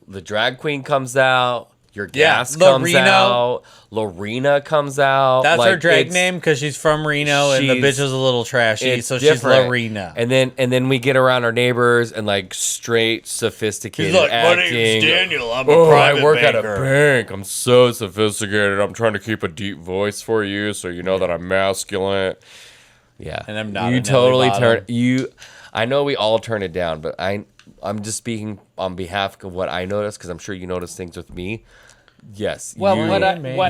The drag queen comes out, your gas comes Lorena. out, Lorena comes out. That's like, her drag it's- name because she's from Reno and the she's- bitch is a little trashy, It's so different. she's Lorena. And then we get around our neighbors and like straight sophisticated acting. I'm Oh, I work at a bank. I'm so sophisticated. I'm trying to keep a deep voice for you so you know that I'm masculine. Yeah. And I'm not You a totally Nelly turn bottom. you I know we all turn it down, but I'm just speaking on behalf of what I noticed because I'm sure you notice things with me. Yes. Well,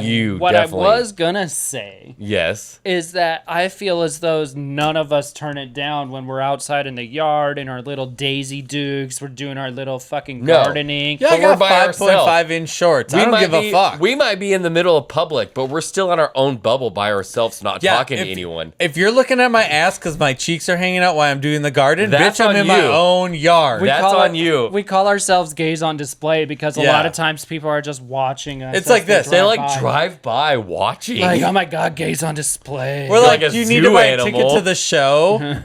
you, what I definitely. was gonna say Yes. is that I feel as though none of us turn it down when we're outside in the yard in our little Daisy Dukes. We're doing our little fucking No. gardening. Yeah, I But we're got by 5.5 inch shorts. I don't give a fuck. We might be in the middle of public, but we're still in our own bubble by ourselves, not talking to anyone. If you're looking at my ass because my cheeks are hanging out while I'm doing the garden, That's bitch, I'm on in my you. own yard. That's call on it- you. We call ourselves gays on display because a Yeah. lot of times people are just watching us. It's as like this. They like by. drive by watching. Like, oh my God, gays on display. We're like, like a you need zoo to buy a ticket animal. to the show.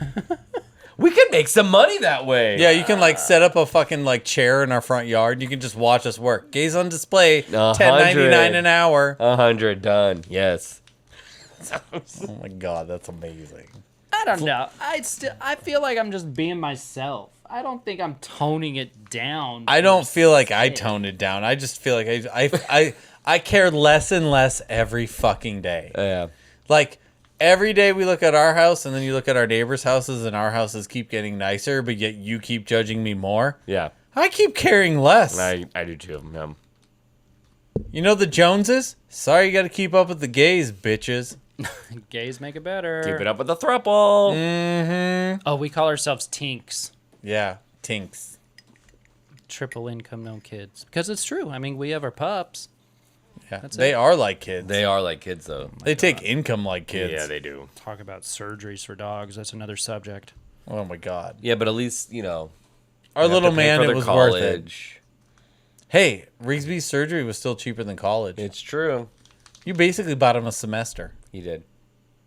We could make some money that way. Yeah, you can like set up a fucking like chair in our front yard. You can just watch us work. Gays on display, $10.99 an hour. 100 done. Yes. Oh my god, that's amazing. I don't know. I feel like I'm just being myself. I don't think I'm toning it down. I don't feel like I toned it down. I just feel like I care less and less every fucking day. Yeah. Like every day we look at our house and then you look at our neighbors' houses and our houses keep getting nicer, but yet you keep judging me more. Yeah. I keep caring less. I do too. Yeah. You know the Joneses? Sorry, you got to keep up with the gays, bitches. Gays make it better. Keep it up with the throuple. Mm-hmm. Oh, we call ourselves Tinks. Yeah, tinks. Triple income, no kids. Because it's true. I mean, we have our pups. Yeah, That's they it. are like kids. They are like kids, though. They take income like kids. Yeah, they do. Talk about surgeries for dogs. That's another subject. Oh my god. Yeah, but at least, Our they have little to pay man, for it their was worth it. college. Hey, Rigsby's surgery was still cheaper than college. It's true. You basically bought him a semester. He did.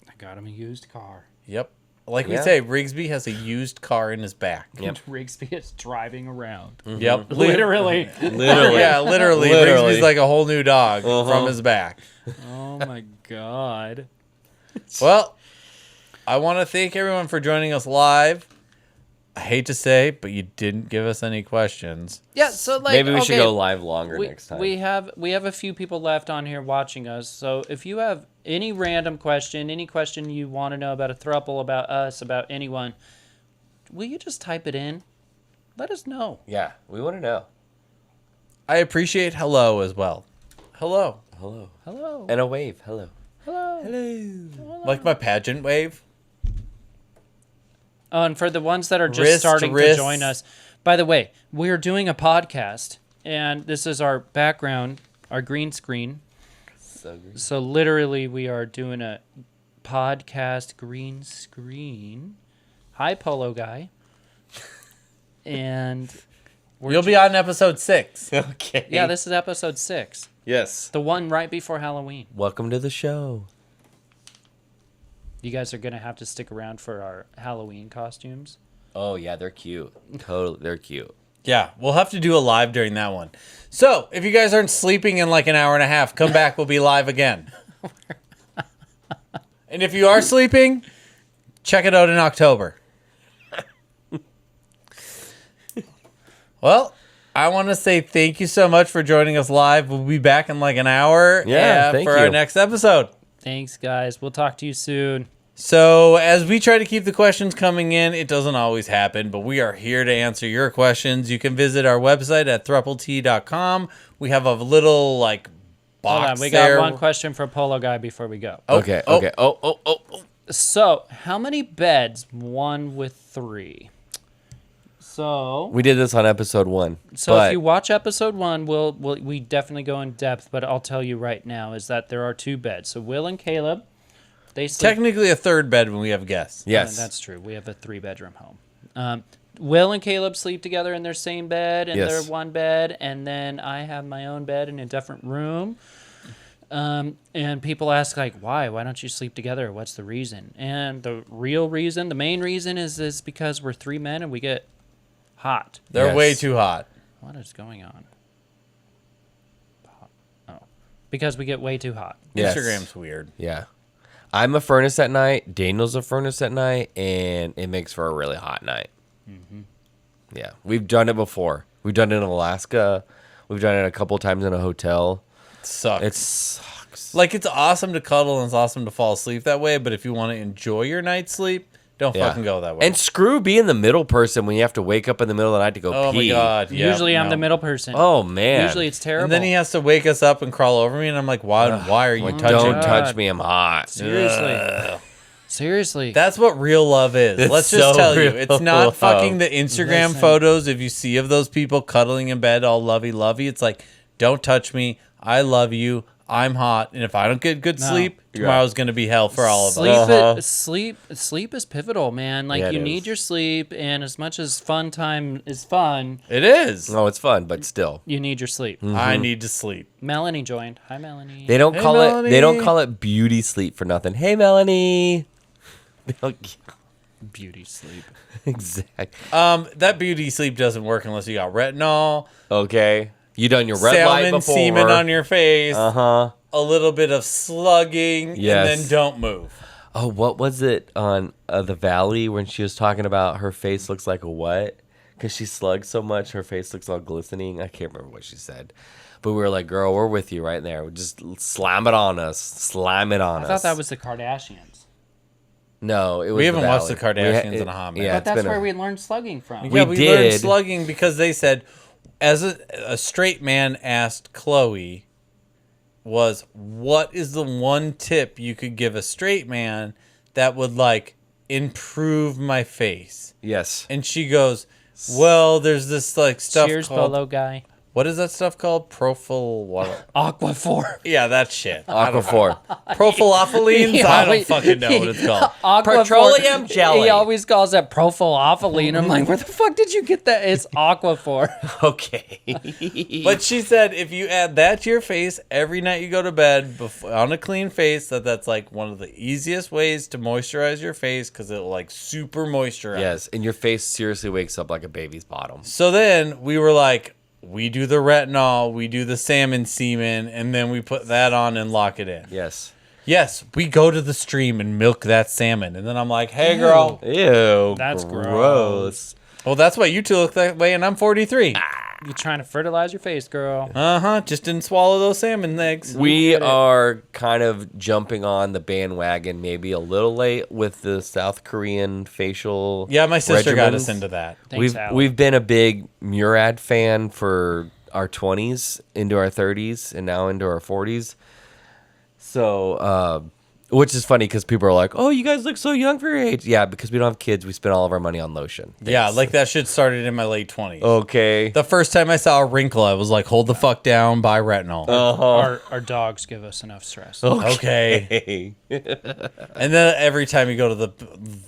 I got him a used car. Yep. Like we Yeah. say, Rigsby has a used car in his back. Yep. Rigsby is driving around. Yep. Literally. Literally. Yeah, literally. Literally. Rigsby's like a whole new dog from his back. Oh my god. Well, I want to thank everyone for joining us live. I hate to say, but you didn't give us any questions. Yeah, so like Maybe we should okay, go live longer next time. We have a few people left on here watching us. So if you have any random question, any question you want to know about a throuple, about us, about anyone, will you just type it in? Let us know. Yeah, we want to know. I appreciate hello as well. Hello. Hello. Hello. And a wave. Hello. Hello. Hello. Like my pageant wave. Oh, and for the ones that are just Wrist, starting to wrist. join us, by the way, we're doing a podcast, and this is our background, our green screen. So great. So literally, we are doing a podcast green screen. Hi, Polo Guy. And You'll be on episode 6. Okay. yeah, this is episode 6, Yes. the one right before Halloween. Welcome to the show. You guys are gonna have to stick around for our Halloween costumes. Oh, yeah, they're cute. Totally. They're cute. Yeah, we'll have to do a live during that one. So, if you guys aren't sleeping in like an hour and a half, come back. We'll be live again. And if you are sleeping, check it out in October. Well, I want to say thank you so much for joining us live. We'll be back in like an hour Yeah, thank for our you. next episode. Thanks, guys. We'll talk to you soon. So, as we try to keep the questions coming in, it doesn't always happen, but we are here to answer your questions. You can visit our website at throuple.com. We have a little like box Hold on, we there. got one question for Polo Guy before we go. Oh, Okay. oh. Okay. Oh. So, how many beds? 1 with 3. So, We did this on episode 1. if you watch episode 1, we definitely go in depth. But I'll tell you right now is that there are 2 beds. So Will and Caleb, they sleep. Technically a third bed when we have guests. yes. That's true. We have a 3-bedroom home. Will and Caleb sleep together in their same bed, and Yes. their one bed, and then I have my own bed in a different room. And people ask like, why? Why don't you sleep together? What's the reason? And the real reason, the main reason, is because we're 3 men and we get hot. They're Yes. way too hot. What is going on? Oh, because we get way too hot. Yes. Instagram's weird. Yeah. I'm a furnace at night. Daniel's a furnace at night, and it makes for a really hot night. Mm-hmm. Yeah, we've done it before. We've done it in Alaska. We've done it a couple times in a hotel. It sucks. It sucks. Like it's awesome to cuddle and it's awesome to fall asleep that way, but if you want to enjoy your night's sleep, don't Yeah. fucking go that way. And screw being the middle person when you have to wake up in the middle of the night to go oh pee. my god. Yeah, Usually I'm no. the middle person. Oh man. Usually it's terrible. And then he has to wake us up and crawl over me, and I'm like, why are you Like, touching don't me? touch me. I'm hot. Seriously. Seriously. That's what real love is. It's Let's just so tell you. real It's not love. fucking the Instagram Listen. photos if you see of those people cuddling in bed all lovey-lovey. It's like, don't touch me. I love you. I'm hot. And if I don't get good No. sleep, tomorrow's going to be hell for all of sleep, us. sleep is pipital, man. Like Yeah, it you is. need your sleep, and as much as fun time is fun, It is. No, it's fun, but still. you need your sleep. I need to sleep. Melanie joined. Hi, Melanie. They don't Hey, call it. They don't Melanie. call it beauty sleep for nothing. Hey, Melanie. They don't- Beauty sleep. Exactly. That beauty sleep doesn't work unless you got retinol, Okay. You done your red light salmon before. semen on your face, Uh-huh. a little bit of slugging, Yes. and then don't move. Oh, what was it on The Valley when she was talking about her face looks like a what? Because she slugged so much, her face looks all glistening. I can't remember what she said. But we were like, girl, we're with you right there. Just slam it on us. Slime it on I us. thought that was the Kardashians. No, it was We The haven't watched Valley. the Kardashians in a hot minute. Yeah, But it's that's been where we learned slugging from. Yeah, We we learned did. slugging because they said, as a straight man asked Chloe, was what is the one tip you could give a straight man that would like improve my face? Yes. And she goes, well, there's this like stuff Cheers, called Polo guy. what is that stuff called? What? Aquaphor. Yeah, that shit. Aquaphor. Prophylaphyllenes? I don't fucking know what it's called. Aquaphor. Petroleum jelly. He always calls it prophylaphylline. I'm like, where the fuck did you get that? It's Aquaphor. Okay. But she said if you add that to your face every night you go to bed on a clean face, that's like one of the easiest ways to moisturize your face because it will like super moisturize. Yes, and your face seriously wakes up like a baby's bottom. So then we were like, we do the retinol, we do the salmon semen, and then we put that on and lock it in. Yes. Yes, we go to the stream and milk that salmon. And then I'm like, hey, girl. Ew. That's gross. Well, that's why you two look that way, and I'm 43. You trying to fertilize your face, girl. Uh-huh. Just didn't swallow those salmon eggs. We are kind of jumping on the bandwagon maybe a little late with the South Korean facial. Yeah, my sister got us regimens. into that. Thanks, Allie. We've been a big Murad fan for our 20s into our 30s and now into our 40s. So, which is funny because people are like, "Oh, you guys look so young for your age." Yeah, because we don't have kids, we spend all of our money on lotion. Yeah, like that shit started in my late 20s. Okay. The first time I saw a wrinkle, I was like, hold the fuck down, buy retinol. Our dogs give us enough stress. Okay. And then every time you go to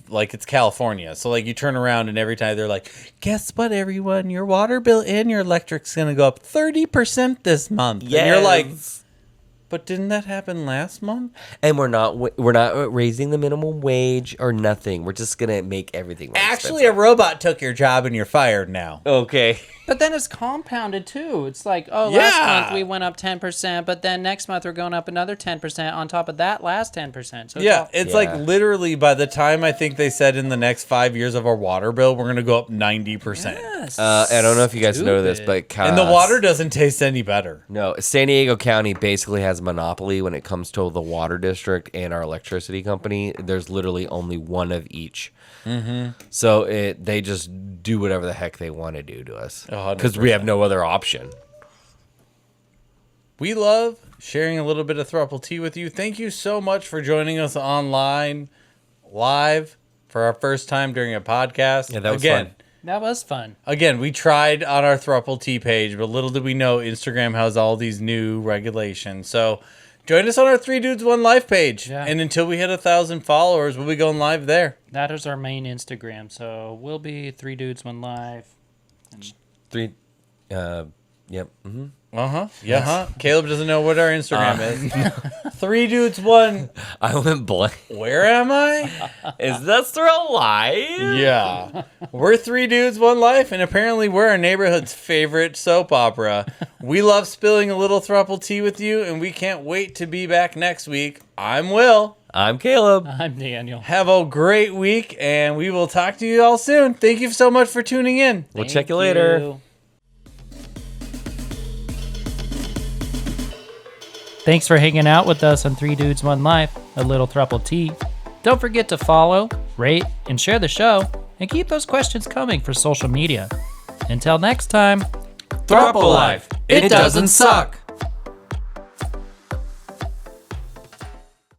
like, it's California. So, like, you turn around and every time they're like, guess what, everyone? Your water bill and your electric's going to go up 30% this month. Yes. And you're like, but didn't that happen last month? And we're not raising the minimum wage or nothing. We're just gonna make everything more Actually, a robot took your job and you're fired now. okay. But then it's compounded too. It's like, oh, Yeah. last month we went up 10%, but then next month we're going up another 10% on top of that last 10%. So Yeah, it's like Yeah. literally by the time I think they said in the next 5 years of our water bill, we're going to go up 90%. yes. I don't know if you guys know this, Stupid. but And the water doesn't taste any better. No, San Diego County basically has a monopoly when it comes to the water district and our electricity company. There's literally only one of each. Mm-hmm. So they just do whatever the heck they want to do to us 100%. because we have no other option. We love sharing a little bit of Throuple tea with you. Thank you so much for joining us online, live, for our first time during a podcast. Yeah, that was Again, fun. That was fun. Again, we tried on our Throuple tea page, but little did we know Instagram has all these new regulations. So join us on our 3 Dudes 1 Life page. Yeah. And until we hit 1,000 followers, we'll be going live there. That is our main Instagram. So we'll be 3 Dudes 1 Live. Yep. Mm-hmm. Uh-huh. Yeah, huh? Caleb doesn't know what our Instagram is. 3 Dudes 1. I went blank. Where am I? Is this real life? Yeah. We're 3 Dudes 1 Life, and apparently we're our neighborhood's favorite soap opera. We love spilling a little Throuple tea with you, and we can't wait to be back next week. I'm Will. I'm Caleb. I'm Daniel. Have a great week, and we will talk to you all soon. Thank you so much for tuning in. We'll Thank check you later. you. Thanks for hanging out with us on 3 Dudes 1 Life, a little Throuple tea. Don't forget to follow, rate, and share the show, and keep those questions coming for social media. Until next time, Throuple Life. It doesn't suck.